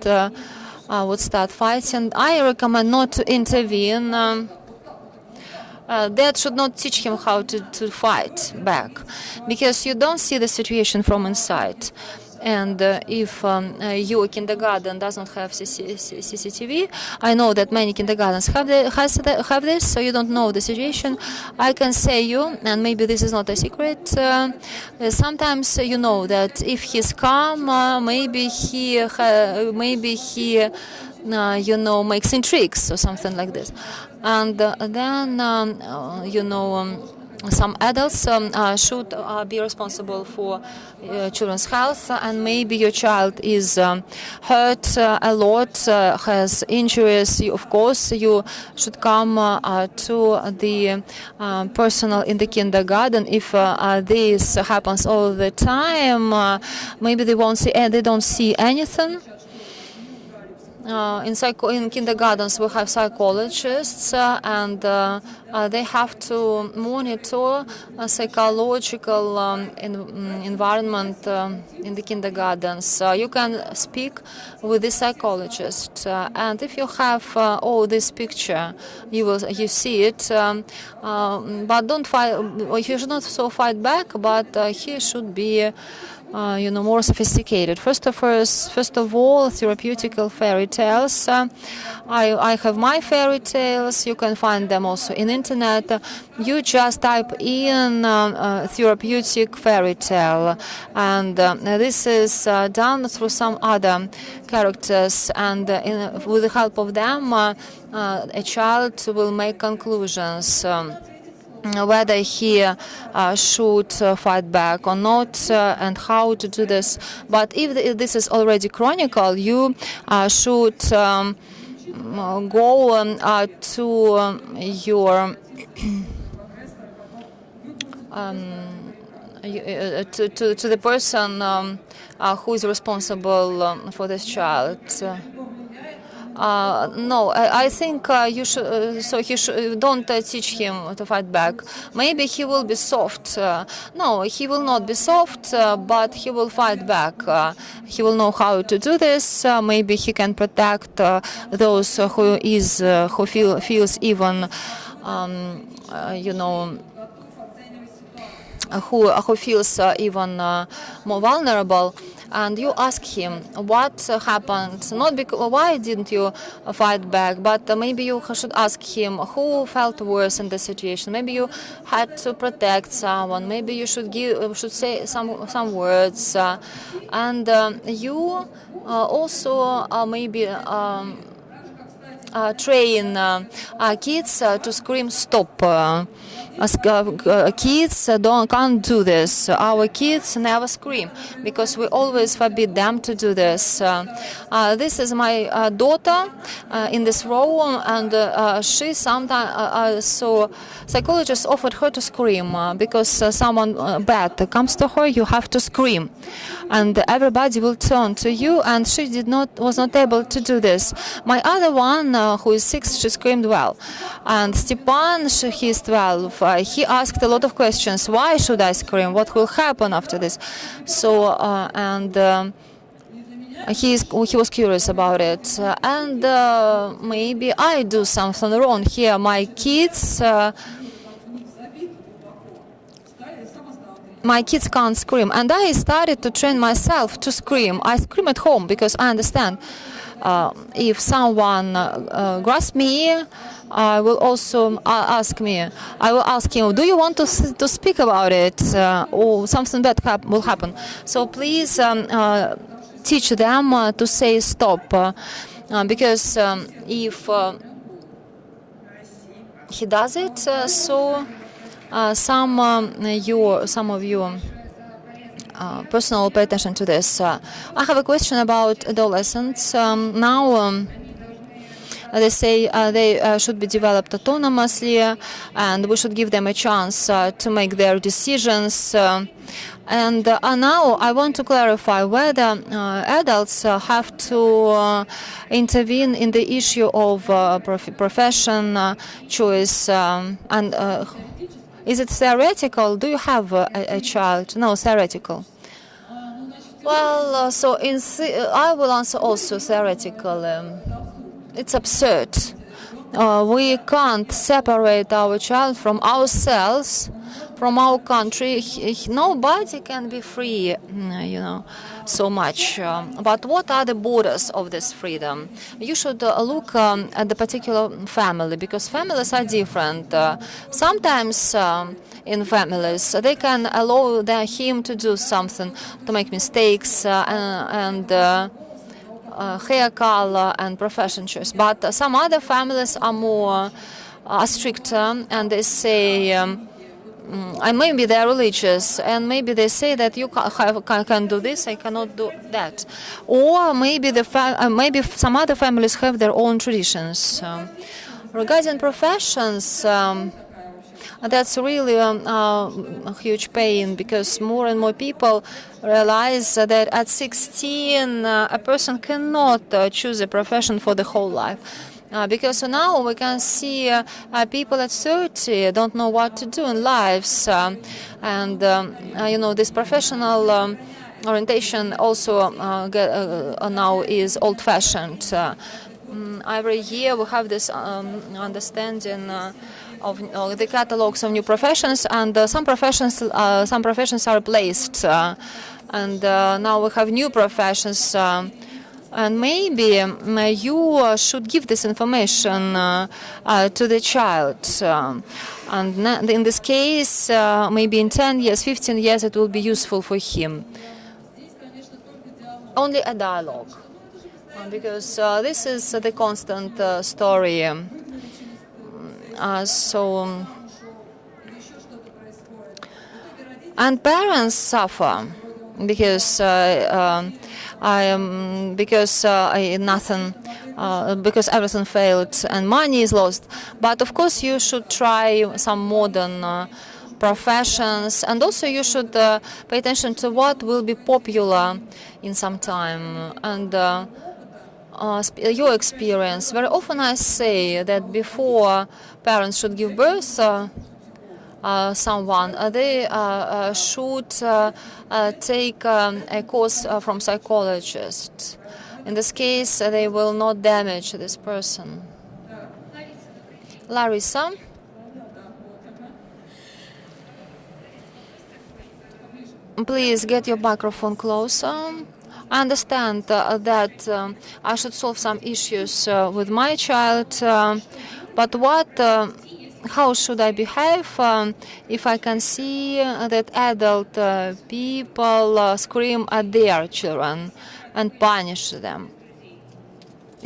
would start fighting. I recommend not to intervene. Dad should not teach him how to fight back, because you don't see the situation from inside. And if your kindergarten does not have CCTV, I know that many kindergartens have this, so you don't know the situation. I can say you, and maybe this is not a secret, sometimes you know that if he's calm, maybe he makes intrigues or something like this. And then, some adults should be responsible for children's health, and maybe your child is hurt a lot, has injuries. Of course, you should come to the personnel in the kindergarten. If this happens all the time, maybe they don't see anything. In kindergartens, we have psychologists, and they have to monitor a psychological environment in the kindergartens. You can speak with the psychologist, and if you have this picture, you see it. But don't fight. You should not so fight back, but he should be. More sophisticated. First of all, therapeutical fairy tales. I have my fairy tales. You can find them also in internet. You just type in therapeutic fairy tale, and this is done through some other characters, and with the help of them, a child will make conclusions. Whether he should fight back or not, and how to do this. But if this is already chronicle, you should go to your to the person who is responsible for this child. No, I think you should. So don't teach him to fight back. Maybe he will be soft. No, he will not be soft, but he will fight back. He will know how to do this. Maybe he can protect those who feels even, who feels even more vulnerable. And you ask him what happened, not because why didn't you fight back, but maybe you should ask him who felt worse in the situation. Maybe you had to protect someone. Maybe you should say some words, and you also maybe train kids to scream stop. Kids can't do this. Our kids never scream because we always forbid them to do this. This is my daughter in this row, and she sometimes so psychologists offered her to scream because someone bad comes to her, you have to scream, and everybody will turn to you. And she was not able to do this. My other one, who is 6, she screamed well, and Stepan, he is 12. He asked a lot of questions. Why should I scream? What will happen after this? So he was curious about it, and maybe I do something wrong here. My kids can't scream, and I started to train myself to scream. I scream at home because I understand if someone grasps me, I will also ask me. I will ask him, "Do you want to speak about it, or something bad will happen?" So please teach them to say stop, because if he does it, so some of you personal pay attention to this. I have a question about adolescents. Now they say they should be developed autonomously, and we should give them a chance to make their decisions. And now I want to clarify whether adults have to intervene in the issue of profession choice. And is it theoretical? Do you have a child? No, theoretical. Well, so I will answer also theoretical. It's absurd. We can't separate our child from ourselves, from our country. Nobody can be free, so much. But what are the borders of this freedom? You should look at the particular family, because families are different. Sometimes in families, they can allow him to do something, to make mistakes, and hair color and profession choice. But some other families are more stricter, and they say, and maybe they're religious, and maybe they say that you can do this, I cannot do that. Or maybe maybe some other families have their own traditions. Regarding professions, that's really a huge pain, because more and more people realize that at 16 a person cannot choose a profession for the whole life. Because now we can see people at 30 don't know what to do in lives, and this professional orientation also now is old-fashioned. Every year we have this understanding of the catalogs of new professions, and some professions are replaced, and now we have new professions. And maybe you should give this information to the child. And in this case, maybe in 10 years, 15 years, it will be useful for him. Only a dialogue. Because this is the constant story. And parents suffer because because everything failed and money is lost. But of course, you should try some modern professions, and also you should pay attention to what will be popular in some time. And your experience. Very often I say that before parents should give birth someone, they should take a course from psychologists. In this case, they will not damage this person. Larissa. Please get your microphone closer. I understand that I should solve some issues with my child, but how should I behave if I can see that adult people scream at their children and punish them?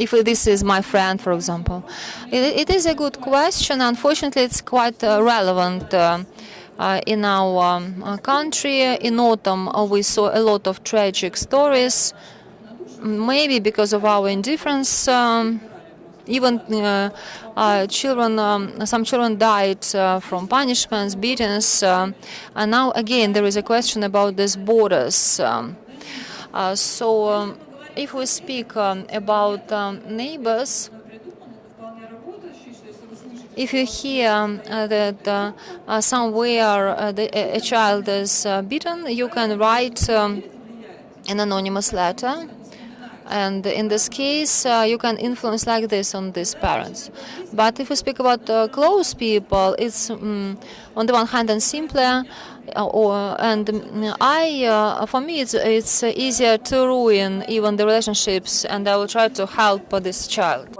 if this is my friend, for example? It is a good question. Unfortunately, it's quite relevant in our country. In autumn, we saw a lot of tragic stories, maybe because of our indifference. Even children, some children died from punishments, beatings, and now again there is a question about these borders. If we speak about neighbors, if you hear that somewhere a child is beaten, you can write an anonymous letter. And in this case, you can influence like this on these parents. But if we speak about close people, it's on the one hand and simpler. For me, it's easier to ruin even the relationships, and I will try to help this child.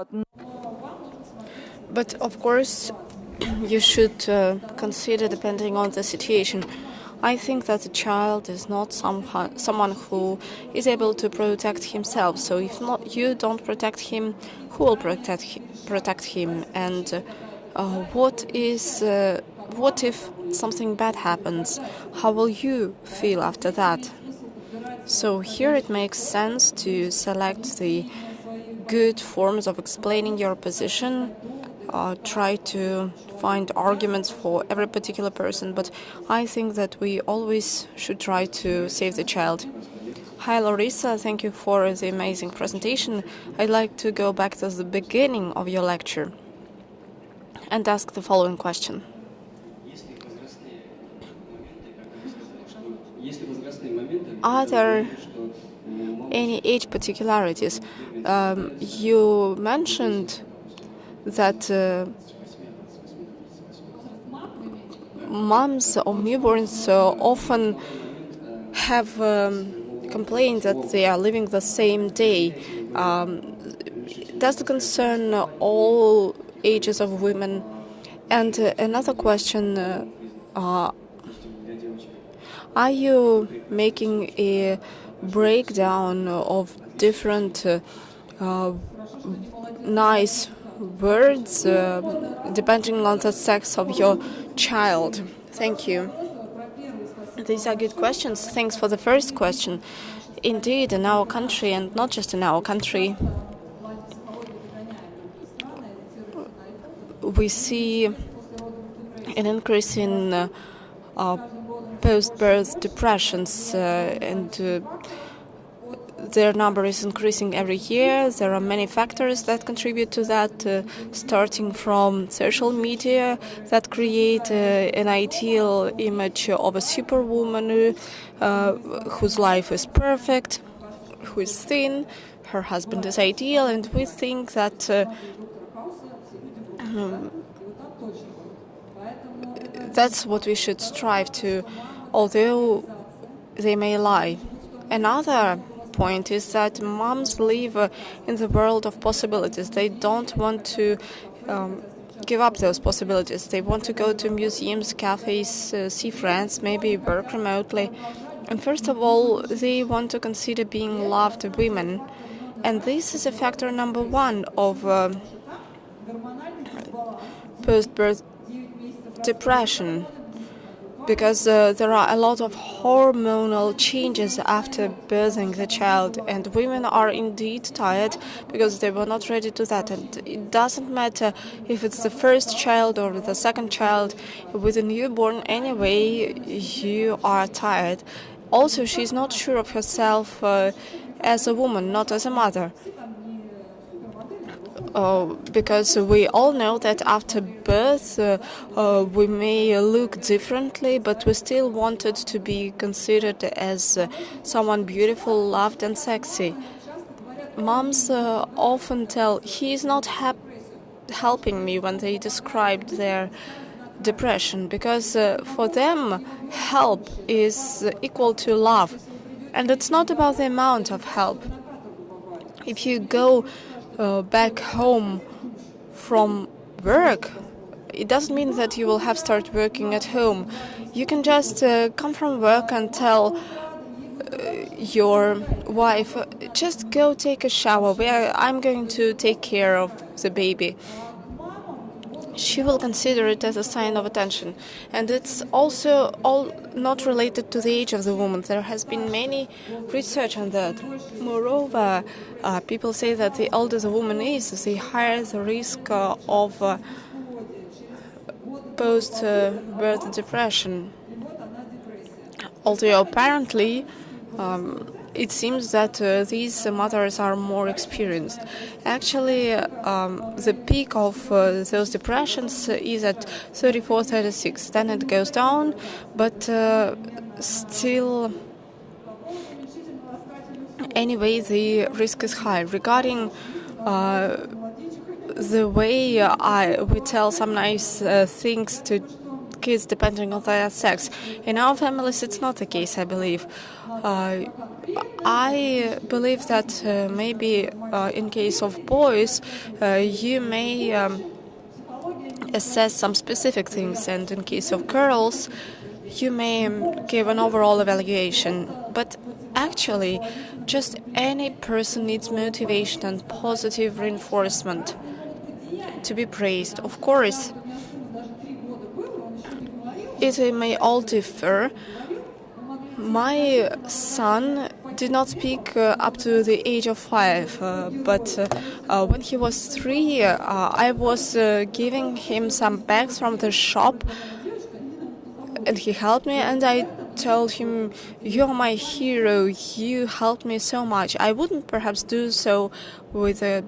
But of course, you should consider depending on the situation. I think that a child is not someone who is able to protect himself. So if not, you don't protect him, who will protect him? And what if something bad happens? How will you feel after that? So here it makes sense to select the good forms of explaining your position. Try to find arguments for every particular person, but I think that we always should try to save the child. Hi Larissa, thank you for the amazing presentation. I'd like to go back to the beginning of your lecture and ask the following question. Are there any age particularities? You mentioned that moms of newborns often have complained that they are living the same day. Does it concern all ages of women? And another question, are you making a breakdown of different nice words depending on the sex of your child? Thank you. These are good questions. Thanks for the first question. Indeed, in our country, and not just in our country, we see an increase in post-birth depressions, and their number is increasing every year. There are many factors that contribute to that, starting from social media that create an ideal image of a superwoman whose life is perfect, who is thin, her husband is ideal, and we think that that's what we should strive to, although they may lie. Another point is that moms live in the world of possibilities. They don't want to give up those possibilities. They want to go to museums, cafes, see friends, maybe work remotely. And first of all, they want to consider being loved women. And this is a factor number one of post-birth depression, because there are a lot of hormonal changes after birthing the child, and women are indeed tired because they were not ready to that. And it doesn't matter if it's the first child or the second child. With a newborn, anyway, you are tired. Also, she's not sure of herself as a woman, not as a mother. Because we all know that after birth we may look differently, but we still wanted to be considered as someone beautiful, loved and sexy. Moms often tell, he's not helping me, when they described their depression, because for them help is equal to love. And it's not about the amount of help. If you go back home from work, it doesn't mean that you will have start working at home. You can just come from work and tell your wife, just go take a shower, I'm going to take care of the baby, she will consider it as a sign of attention. And it's also all not related to the age of the woman. There has been many research on that. Moreover, people say that the older the woman is, the higher the risk of post-birth depression. Although apparently it seems that these mothers are more experienced. Actually, the peak of those depressions is at 34, 36. Then it goes down, but still, anyway, the risk is high. Regarding the way we tell some nice things to kids depending on their sex, in our families it's not the case, I believe. I believe that maybe in case of boys, you may assess some specific things, and in case of girls, you may give an overall evaluation. But actually, just any person needs motivation and positive reinforcement to be praised. Of course, it may all differ. My son did not speak up to the age of 5, but when he was 3, I was giving him some bags from the shop, and he helped me, and I told him, "You're my hero, you helped me so much." I wouldn't perhaps do so with a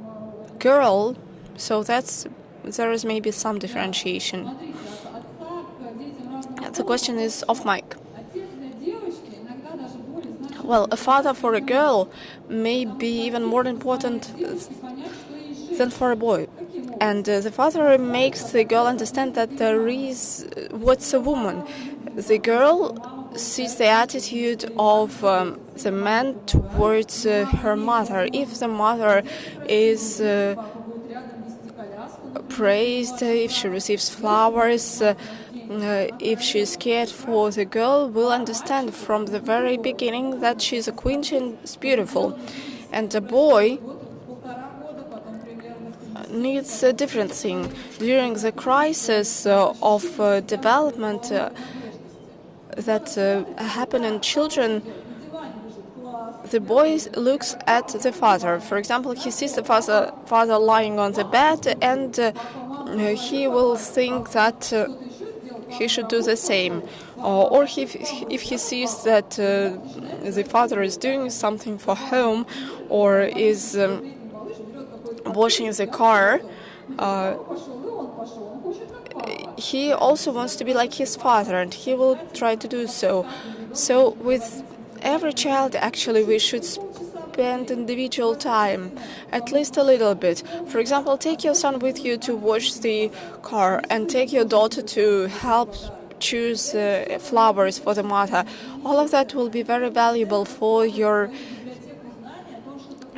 girl, so there is maybe some differentiation. The question is off mic. Well, a father for a girl may be even more important than for a boy. And the father makes the girl understand that there is what's a woman. The girl sees the attitude of the man towards her mother. If the mother is praised, if she receives flowers, if she's cared for, the girl will understand from the very beginning that she's a queen, she's beautiful. And a boy needs a different thing. During the crisis of development that happen in children, the boy looks at the father. For example, he sees the father lying on the bed, and he will think that he should do the same. Or if he sees that the father is doing something for home, or is washing the car, he also wants to be like his father, and he will try to do so. So with every child, actually, we should spend individual time, at least a little bit. For example, take your son with you to wash the car, and take your daughter to help choose flowers for the mother. All of that will be very valuable for your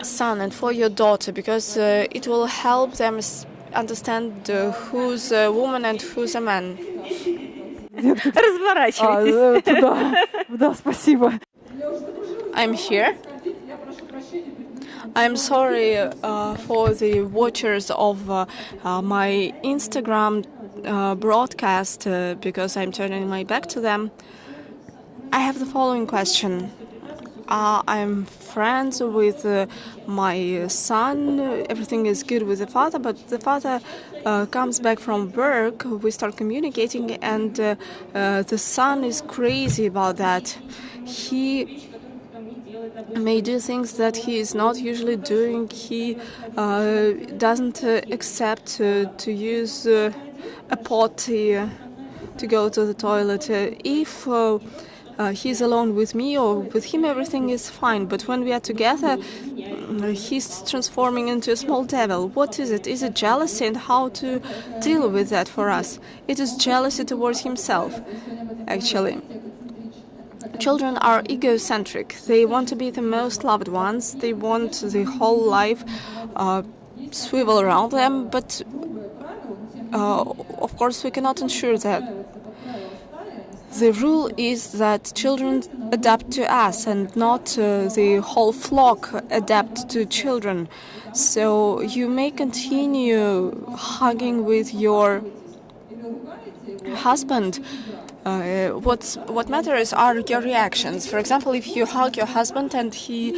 son and for your daughter, because it will help them understand who's a woman and who's a man. Разворачивайтесь. Да, спасибо. I'm here. I'm sorry for the watchers of my Instagram broadcast because I'm turning my back to them. I have the following question. I'm friends with my son. Everything is good with the father, but the father comes back from work. We start communicating, and the son is crazy about that. He may do things that he is not usually doing. He doesn't accept to use a potty to go to the toilet. If he's alone with me or with him, everything is fine. But when we are together, he's transforming into a small devil. What is it? Is it jealousy? And how to deal with that for us? It is jealousy towards himself, actually. Children are egocentric. They want to be the most loved ones. They want the whole life swivel around them. But of course, we cannot ensure that. the rule is that children adapt to us and not the whole flock adapt to children. So you may continue hugging with your husband. What matters are your reactions. For example, if you hug your husband and he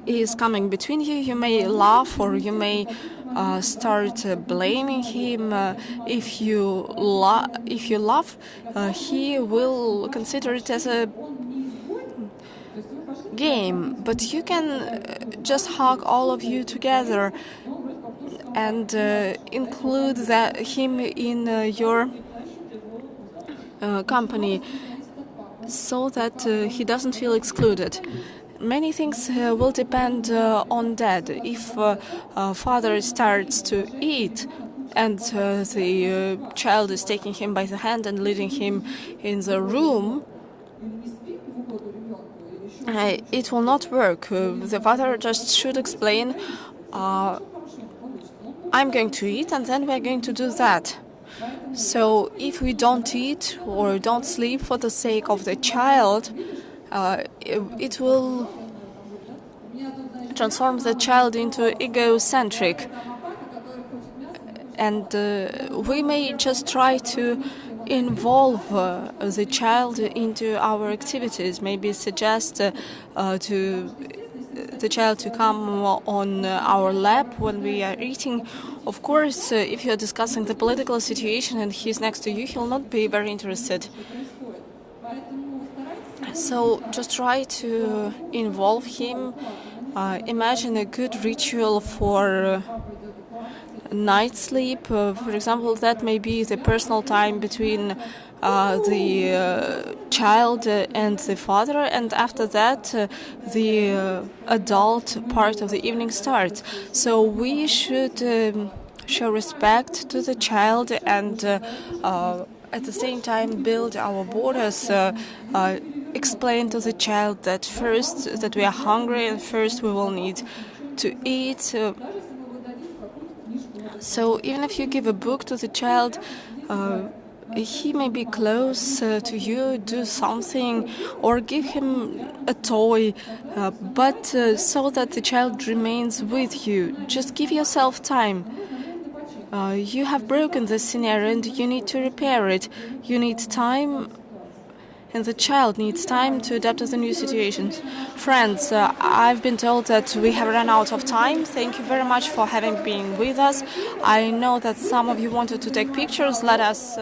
is coming between you, you may laugh or you may start blaming him. If you laugh, he will consider it as a game. But you can just hug all of you together and include him in your company, so that he doesn't feel excluded. Many things will depend on dad. If father starts to eat and the child is taking him by the hand and leading him in the room, it will not work. The father just should explain, I'm going to eat and then we're going to do that. So if we don't eat or don't sleep for the sake of the child, it will transform the child into egocentric. And we may just try to involve the child into our activities, maybe suggest to the child to come on our lap when we are eating. Of course, if you're discussing the political situation and he's next to you, he'll not be very interested. So just try to involve him. Imagine a good ritual for night sleep. For example, that may be the personal time between the child and the father, and after that the adult part of the evening starts. So we should show respect to the child and at the same time build our borders, explain to the child that first that we are hungry and first we will need to eat. So even if you give a book to the child, he may be close to you, do something, or give him a toy, but so that the child remains with you. Just give yourself time. You have broken this scenario and you need to repair it. You need time, and the child needs time to adapt to the new situations. Friends, I've been told that we have run out of time. Thank you very much for having been with us. I know that some of you wanted to take pictures. Let us